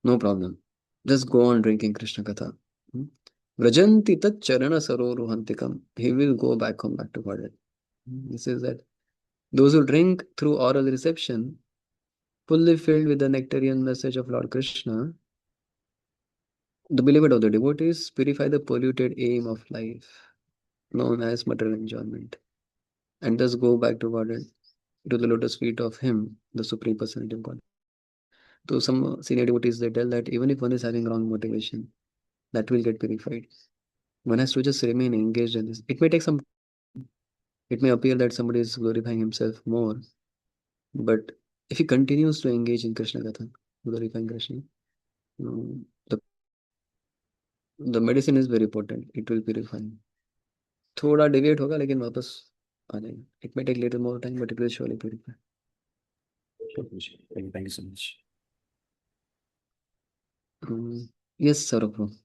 no problem. Just go on drinking Krishna Katha. Vrajanti tat charana saroruhantikam. He will go back home, back to Godhead. This is that those who drink through oral reception, fully filled with the nectarian message of Lord Krishna, the beloved of the devotees, purify the polluted aim of life, known as material enjoyment, and thus go back to Godhead, to the lotus feet of Him, the Supreme Personality of God. So some senior devotees, they tell that even if one is having wrong motivation, that will get purified. One has to just remain engaged in this. It may take some, it may appear that somebody is glorifying himself more, but if he continues to engage in Krishna Katha, glorifying Krishna, the medicine is very potent. It will purify. थोड़ा deviate होगा लेकिन वापस आ जाएगा. It may take little more time, but it will surely purify. Thank you so much. Yes, Saurabh.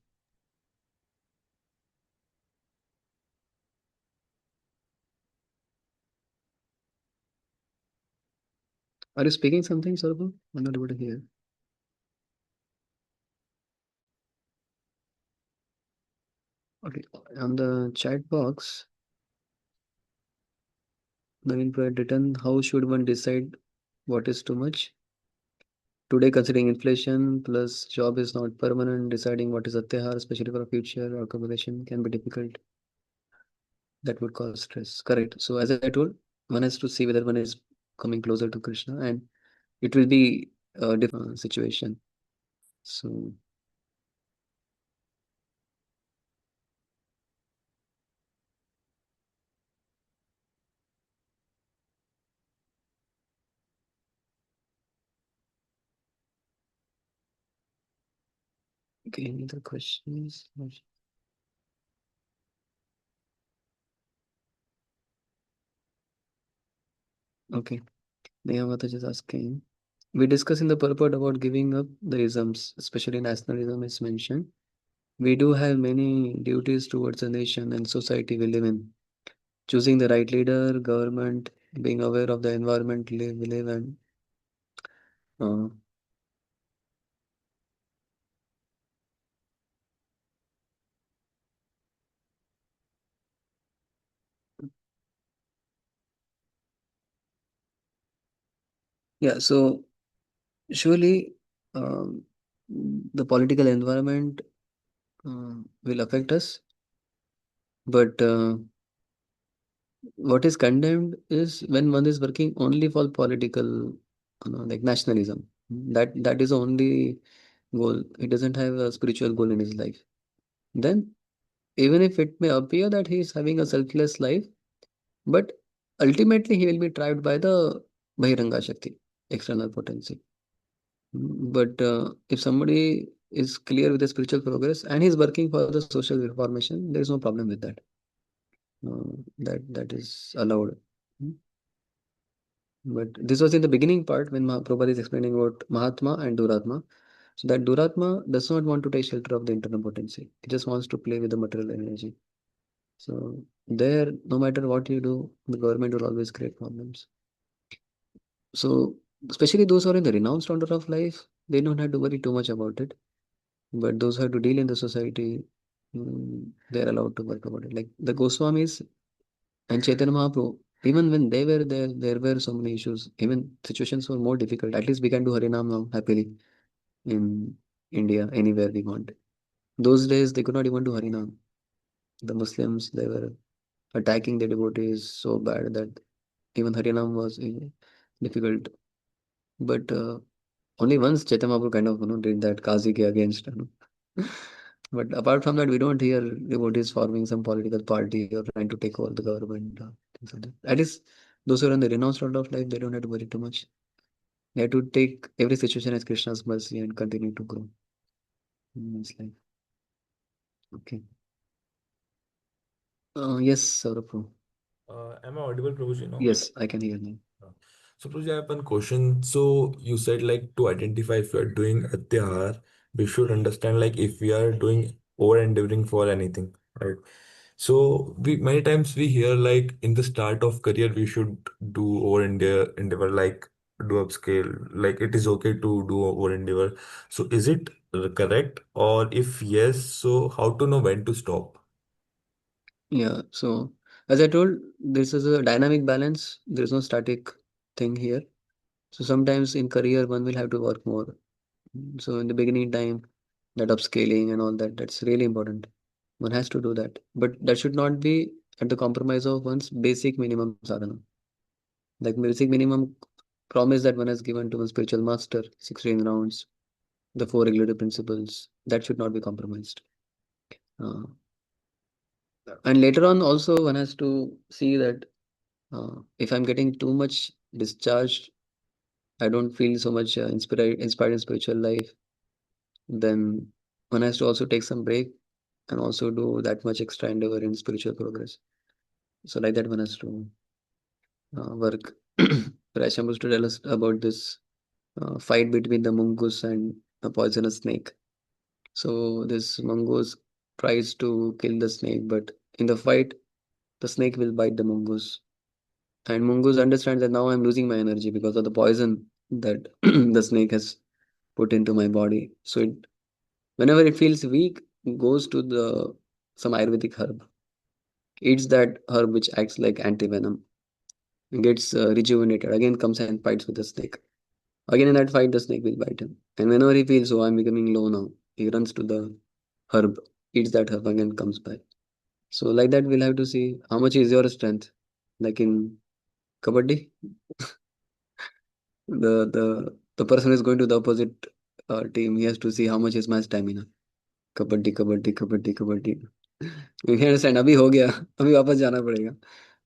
Are you speaking something, Saurabh? I'm not able to hear. Okay, on the chat box, Naveen Pro had written, how should one decide what is too much? Today, considering inflation plus job is not permanent, deciding what is atyahar, especially for a future or accommodation, can be difficult. That would cause stress. Correct. So, as I told, one has to see whether one is coming closer to Krishna, and it will be a different situation. So, okay, any other questions? Okay, Nayamata is asking. We discuss in the purport about giving up the isms, especially nationalism is mentioned. We do have many duties towards the nation and society we live in. Choosing the right leader, government, being aware of the environment we live in. Uh, yeah, so surely the political environment will affect us, but what is condemned is when one is working only for political, like nationalism. That is the only goal. He doesn't have a spiritual goal in his life. Then, even if it may appear that he is having a selfless life, but ultimately he will be trapped by the Bahiranga Shakti, external potency. But if somebody is clear with the spiritual progress and he's working for the social reformation, there is no problem with that. That is allowed. Mm. But this was in the beginning part when Prabhupada is explaining about Mahatma and Duratma. So that Duratma does not want to take shelter of the internal potency. He just wants to play with the material energy. So there, no matter what you do, the government will always create problems. So especially those who are in the renounced order of life, they don't have to worry too much about it. But those who have to deal in the society, they're allowed to work about it. Like the Goswamis and Chaitanya Mahaprabhu, even when they were there, there were so many issues. Even situations were more difficult. At least we can do Harinam now happily in India, anywhere we want. Those days, they could not even do Harinam. The Muslims, they were attacking the devotees so bad that even Harinam was difficult. But only once Chaitanya Mahaprabhu kind of did that Kazi ke against. But apart from that, we don't hear devotees forming some political party or trying to take over the government. Things like that. At least those who are in the renounced road of life, they don't have to worry too much. They have to take every situation as Krishna's mercy and continue to grow in one's life. Okay. Yes, Saurabh. Am I audible, Prabhuji, now? Yes, I can hear now. So, Prabhuji, I have one question. So, you said like to identify if you are doing atyahar, we should understand like if we are doing over endeavoring for anything, right? So, we many times we hear like in the start of career we should do over endeavor like do upscale, like it is okay to do over endeavor. So, is it correct? Or if yes, so how to know when to stop? Yeah, so as I told, this is a dynamic balance. There is no static thing here. So sometimes in career, one will have to work more. So in the beginning time, that upscaling and all that, that's really important. One has to do that. But that should not be at the compromise of one's basic minimum sadhana. Like basic minimum promise that one has given to one spiritual master, 16 rounds, the four regulative principles, that should not be compromised. Uh, and later on, also one has to see that if I'm getting too much discharged, I don't feel so much inspired in spiritual life, then one has to also take some break and also do that much extra endeavor in spiritual progress. So like that one has to work. Rasham was to tell us about this fight between the mongoose and a poisonous snake. So this mongoose tries to kill the snake, but in the fight, the snake will bite the mongoose. And mongoose understands that now I'm losing my energy because of the poison that the snake has put into my body. So whenever it feels weak, it goes to the some Ayurvedic herb, eats that herb which acts like anti-venom, gets rejuvenated, again comes and fights with the snake. Again in that fight, the snake will bite him. And whenever he feels, oh, I'm becoming low now, he runs to the herb, eats that herb, again comes back. So like that, we'll have to see how much is your strength. Like in kabaddi, the person is going to the opposite team. He has to see how much is my stamina. Kabaddi kabaddi kabaddi kabaddi you can understand अभी हो गया अभी वापस जाना पड़ेगा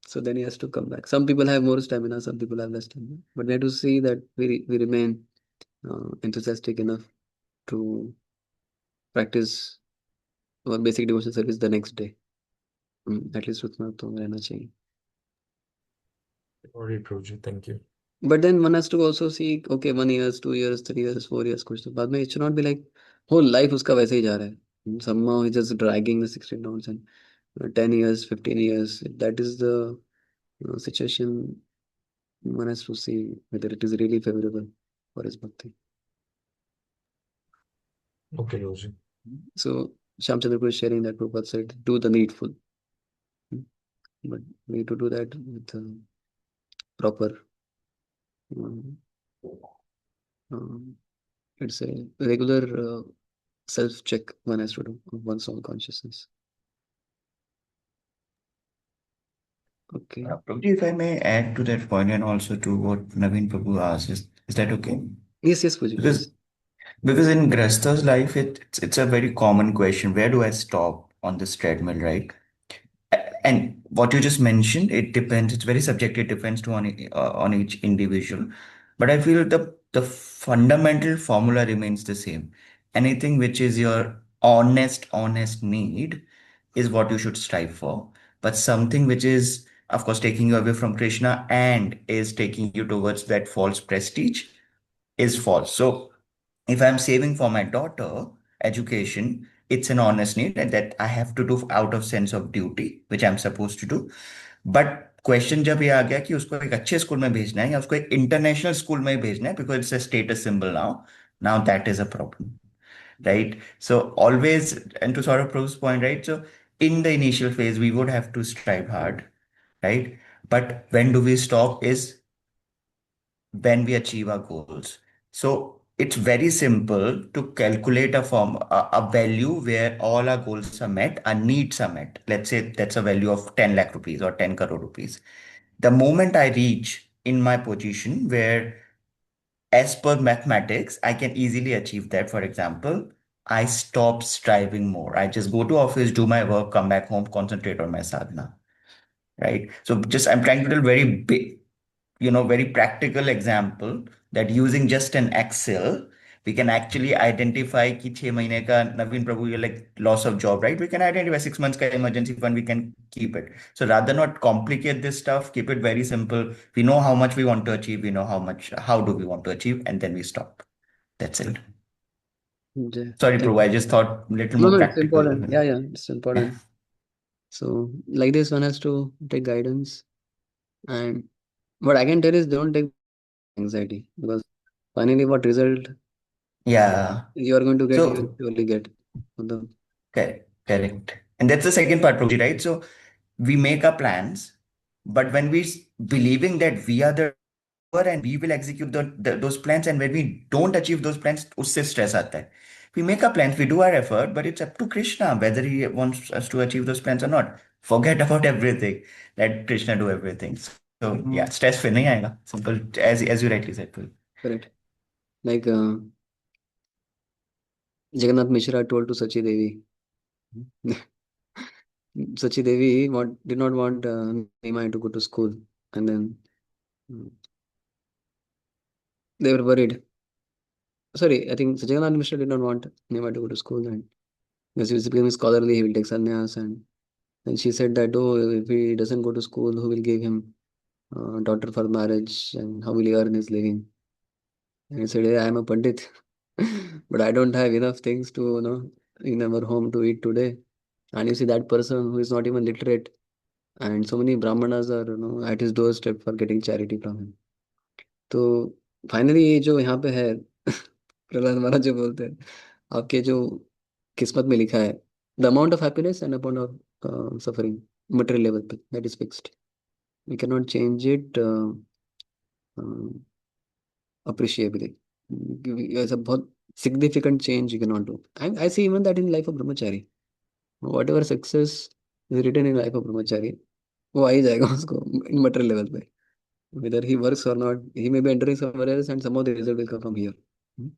so then he has to come back. Some people have more stamina, some people have less stamina, but we have to see that we remain enthusiastic enough to practice our basic devotional service the next day. At least उतना तो रहना चाहिए. Got it, Prabhuji. Thank you. But then one has to also see, okay, 1 years, 2 years, 3 years, 4 years कुछ तो बाद में it should not be like whole life उसका वैसे ही जा रहा है. Somehow he's just dragging the 16 rounds and 10 years, 15 years. That is the situation. One has to see whether it is really favorable for his bhakti. Okay, Roji. So Shamchandra is sharing that Prabhupada said, do the needful. But we need to do that with proper, it's a regular self-check one has to do of one's own consciousness. Okay. Prabhuji, if I may add to that point and also to what Naveen Prabhu asked, is that okay? Yes, Puji, Because please. because in Grasta's life, it's a very common question. Where do I stop on this treadmill, right? And what you just mentioned, it depends. It's very subjective. It depends on each individual. But I feel the fundamental formula remains the same. Anything which is your honest need is what you should strive for. But something which is, of course, taking you away from Krishna and is taking you towards that false prestige is false. So if I'm saving for my daughter education, it's an honest need and that I have to do out of sense of duty, which I'm supposed to do. But question जब ये आ गया कि उसको एक अच्छे school में भेजना है या उसको एक इंटरनेशनल स्कूल में भेजना है because it's a status symbol now now that is a problem right? So always, and to sort of Pro's point, right? So in the initial phase, we would have to strive hard, right? But when do we stop is when we achieve our goals. So it's very simple to calculate a value where all our goals are met, our needs are met. Let's say that's a value of 10 lakh rupees or 10 crore rupees. The moment I reach in my position where, as per mathematics, I can easily achieve that, for example, I stop striving more. I just go to office, do my work, come back home, concentrate on my sadhana, right? So just I'm trying to tell very big, very practical example that using just an Excel, we can actually identify कि 6 महीने का Naveen Prabhu, you're like loss of job, right? We can identify 6 months का emergency fund, we can keep it. So rather not complicate this stuff, keep it very simple. We know how much we want to achieve, we know how do we want to achieve, and then we stop. That's it. Sorry, Thank Prabhu, I just thought a little No, more no, it's practical. important. Yeah, it's important. So like this, one has to take guidance. And what I can tell is don't take anxiety because finally what result Yeah. you are going to get, you will So surely get. The, correct. And that's the second part, Prabhuji, right? So we make our plans, but when believing that we are the doer and we will execute those plans, and when we don't achieve those plans, usse stress aata hai. We make our plans, we do our effort, but it's up to Krishna whether he wants us to achieve those plans or not. Forget about everything. Let Krishna do everything. So yeah, stress फिर नहीं आएगा. Simple, as you rightly said, Prabhu. correct. Like Jagannath Mishra told to Sachi Devi. Sachi Devi did not want Nimai to go to school, and then mm, they were worried. Sorry, I think Jagannath Mishra did not want Nimai to go to school, and because he was becoming scholarly, he will take sannyas, and she said that, oh, if he doesn't go to school, who will give him daughter for marriage, and how will he earn his living? And he said, hey, I am a Pandit, but I don't have enough things to, in our home to eat today. And you see that person who is not even literate, and so many brahmanas are, at his doorstep for getting charity from him. तो finally ये जो यहाँ पे है प्रहलाद महाराज जो बोलते हैं आपके जो किस्मत में लिखा है the amount of happiness and amount of suffering material level पे that is fixed we can not change it appreciably. It's a बहुत significant change you cannot do. I see even that in life of brahmachari. Whatever success is written in life of brahmachari, वो आ ही जाएगा उसको in material level पे. Whether he works or not, he may be entering somewhere else and somehow the result will come from here. Hmm.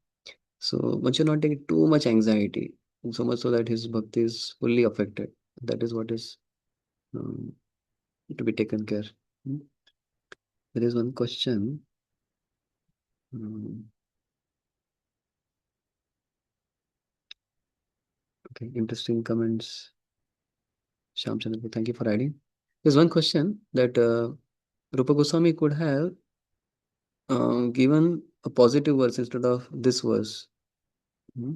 So one should not take too much anxiety, and so much so that his bhakti is fully affected. That is what is um, to be taken care. Hmm. There is one question. Um, okay, interesting comments. Shyam Chandra, thank you for adding. There's one question that Rupa Goswami could have given a positive verse instead of this verse. Hmm.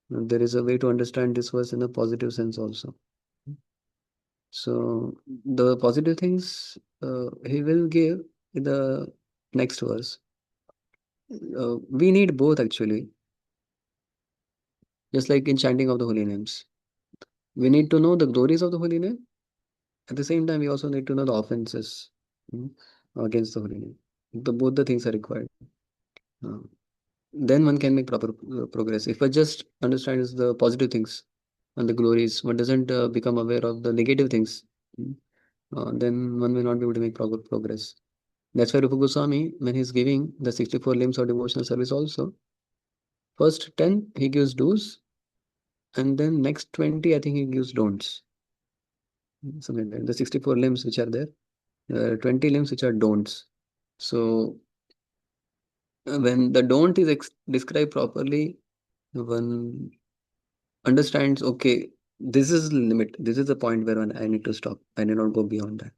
There is a way to understand this verse in a positive sense also. So the positive things he will give in the next verse. We need both actually, just like in chanting of the holy names. We need to know the glories of the holy name. At the same time, we also need to know the offenses against the holy name. Both the things are required. Uh, then one can make proper progress. If one just understands the positive things and the glories, one doesn't become aware of the negative things, then one may not be able to make proper progress. That's why Rupa Goswami, when he's giving the 64 limbs of devotional service also, first 10 he gives do's, and then next 20 I think he gives don'ts. Something like that. The 64 limbs which are there, 20 limbs which are don'ts. So when the don't is described properly, one understands, okay, this is limit. This is the point where I need to stop. I need not go beyond that.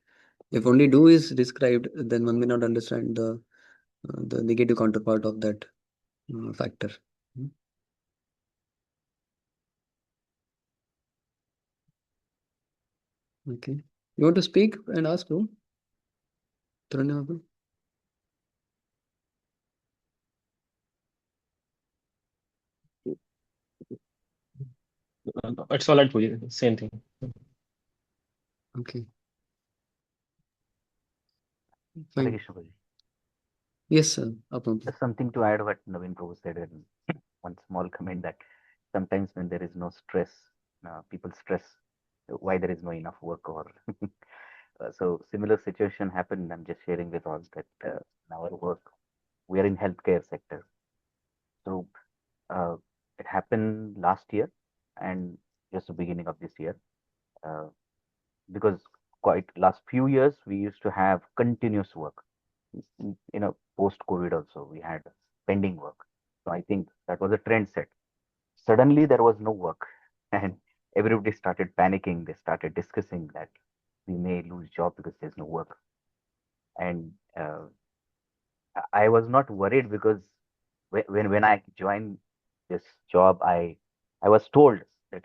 If only do is described, then one may not understand the negative counterpart of that factor. Hmm. Okay. You want to speak and ask, bro? Taranya Babu? It's all right for you. Same thing. Okay. Hare Fine. Krishna Prabhuji. Yes, sir. Upon. Just something to add what Naveen Prabhu said, and one small comment that sometimes when there is no stress, people stress why there is no enough work or so similar situation happened. I'm just sharing with all that in our work, we are in healthcare sector. So uh, it happened last year and just the beginning of this year. Uh, because quite last few years we used to have continuous work. Post COVID also we had pending work. So I think that was a trend set. Suddenly there was no work, and everybody started panicking. They started discussing that we may lose job because there's no work. And I was not worried because when I joined this job, I was told that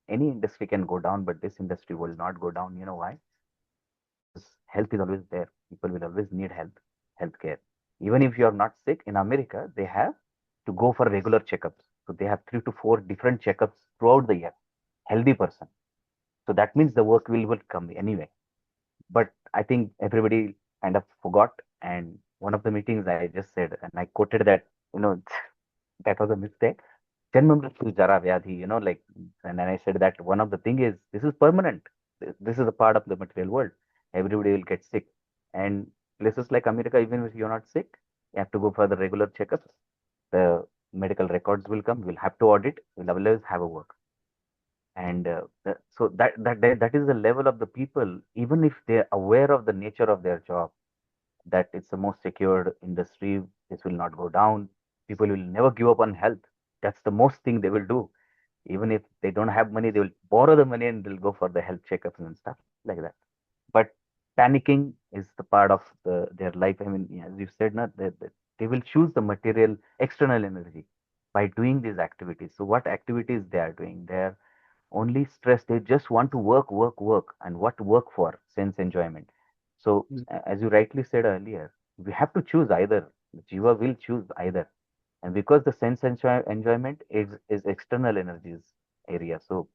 any industry can go down, but this industry will not go down. You know why? Health is always there. People will always need healthcare. Even if you are not sick, in America, they have to go for regular checkups. So they have 3 to 4 different checkups throughout the year. Healthy person. So that means the work will come anyway. But I think everybody kind of forgot. And one of the meetings I just said, and I quoted that, that was a mistake. Janmamrit Jara Vyadhi, and then I said that one of the thing is this is permanent. This is a part of the material world. Everybody will get sick. And places like America, even if you're not sick, you have to go for the regular checkups. The medical records will come. We'll have to audit. We'll always have a work. And so that is the level of the people, even if they're aware of the nature of their job, that it's the most secured industry, this will not go down. People will never give up on health. That's the most thing they will do. Even if they don't have money, they will borrow the money and they'll go for the health checkups and stuff like that. But panicking is the part of their life. I mean, as you said, not that they will choose the material external energy by doing these activities. So what activities they are doing? They're only stress. They just want to work, work, work. And what work for? Sense enjoyment. So as you rightly said earlier, we have to choose either. Jiva will choose either. And because the sense enjoyment is external energies area, so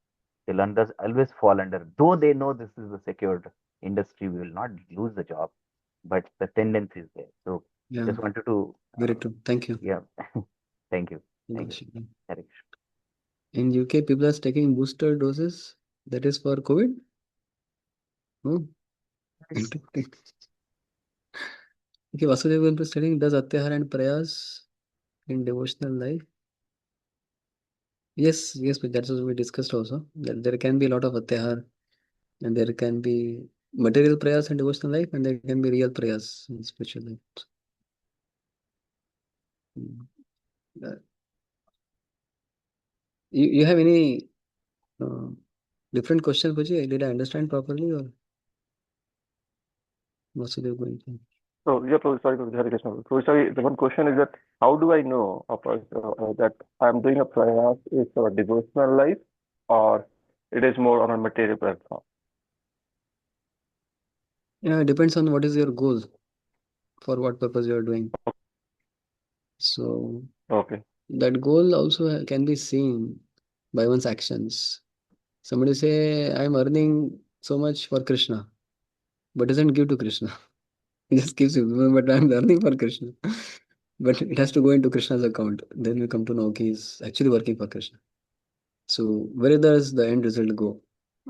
they'll always fall under. Though they know this is a secured industry, we will not lose the job, but the tendency is there. So Yeah. just wanted to. Very true. Thank you. Yeah. Thank you. Thank Thank you. you. Hare Krishna. In UK, people are taking booster doses. That is for COVID. Oh, interesting. Okay, Vasudev will be studying does Atyahar and Prayas in devotional life. Yes, but that's what we discussed also. That there can be a lot of Atyahar and there can be material prayers in devotional life and there can be real prayers in spiritual life. Mm. Uh, you have any uh, different questions, Bhuji? Did I understand properly or Vasudev going to? So, yeah, sorry, Hare Krishna. So, sorry, the one question is that how do I know that I'm doing a prayas is for a devotional life or it is more on a material platform? Yeah, it depends on what is your goal, for what purpose you are doing. So Okay. that goal also can be seen by one's actions. Somebody say, I'm earning so much for Krishna, but doesn't give to Krishna. He just gives you, but I'm earning for Krishna. But it has to go into Krishna's account. Then we come to know okay, he's actually working for Krishna. So where does the end result go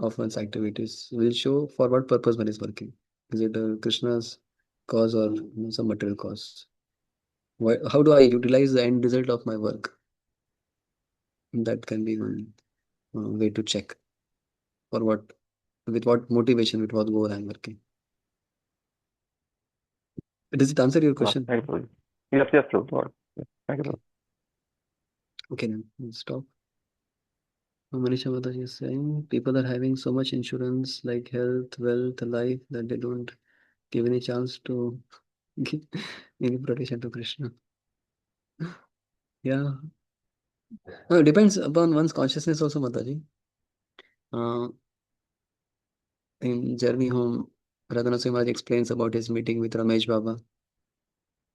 of one's activities will show for what purpose one is working. Is it Krishna's cause or some material cause? How do I utilize the end result of my work? That can be one way to check for with what motivation, with what goal I'm working. Does it answer your question? Thank you. Yes, yes, true. Thank you. Okay, then we'll stop. Manisha Mataji is saying people are having so much insurance like health, wealth, life that they don't give any chance to give any protection to Krishna. Yeah. No, it depends upon one's consciousness also, Mataji. In Journey Home, Radhana Maharaj explains about his meeting with Ramesh Baba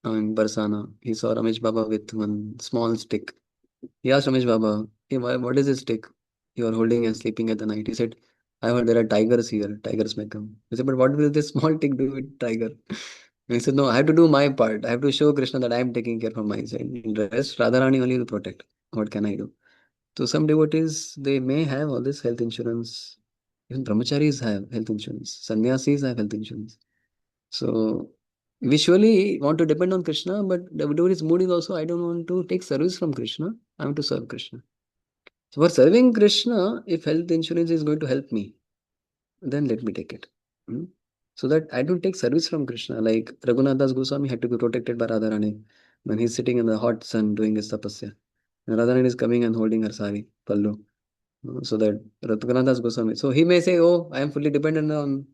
in Barsana. He saw Ramesh Baba with one small stick. He asked Ramesh Baba, hey, what is this stick you are holding and sleeping at the night? He said, I heard there are tigers here. Tigers may come. He said, but what will this small stick do with tiger? And he said, no, I have to do my part. I have to show Krishna that I am taking care from my side. The rest, Radharani only will protect. What can I do? So some devotees, they may have all this health insurance. Even brahmacharis have health insurance. Sannyasis have health insurance. So we surely want to depend on Krishna, but the devotee's mood is also, I don't want to take service from Krishna. I want to serve Krishna. So for serving Krishna, if health insurance is going to help me, then let me take it. Hmm? So that I don't take service from Krishna. Like Raghunath Das Goswami had to be protected by Radharani when he's sitting in the hot sun doing his tapasya. And Radharani is coming and holding her sari, pallu. So that Raghunath Das Goswami. So he may say, oh, I am fully dependent on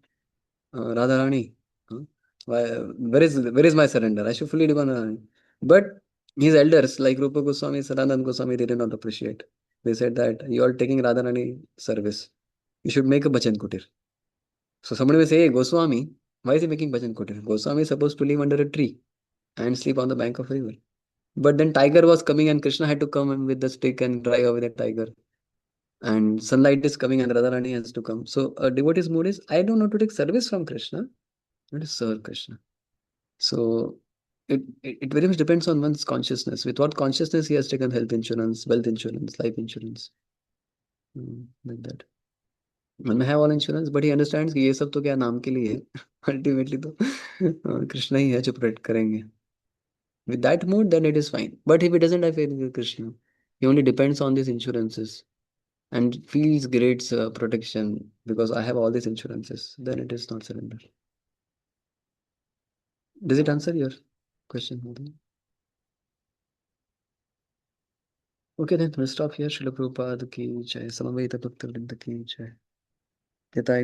Radharani. Huh? Where is my surrender? I should fully depend on Radharani. But his elders like Rupa Goswami, Sanatana Goswami, they did not appreciate. They said that you are taking Radharani service. You should make a bhajan kutir. So somebody may say, hey, Goswami, why is he making bhajan kutir? Goswami is supposed to live under a tree and sleep on the bank of a river. But then tiger was coming and Krishna had to come in with the stick and drive away the tiger. And sunlight is coming and Radharani has to come. So a devotee's mood is, I don't want to take service from Krishna, I want to serve Krishna. So it very much depends on one's consciousness. With what consciousness he has taken health insurance, wealth insurance, life insurance. Like that. One may have all insurance, but he understands कि ये सब तो क्या नाम के लिए है. Ultimately तो कृष्णा ही है जो प्रोटेक्ट करेंगे. With that mood, then it is fine. But if he doesn't have faith in Krishna, he only depends on these insurances and feels great protection because I have all these insurances, then it is not surrender. Does it answer your question, Madhu? Okay, then we'll stop here. Srila Prabhupada ki jai. Samaveta Bhakta Vrinda ki jai. Yatha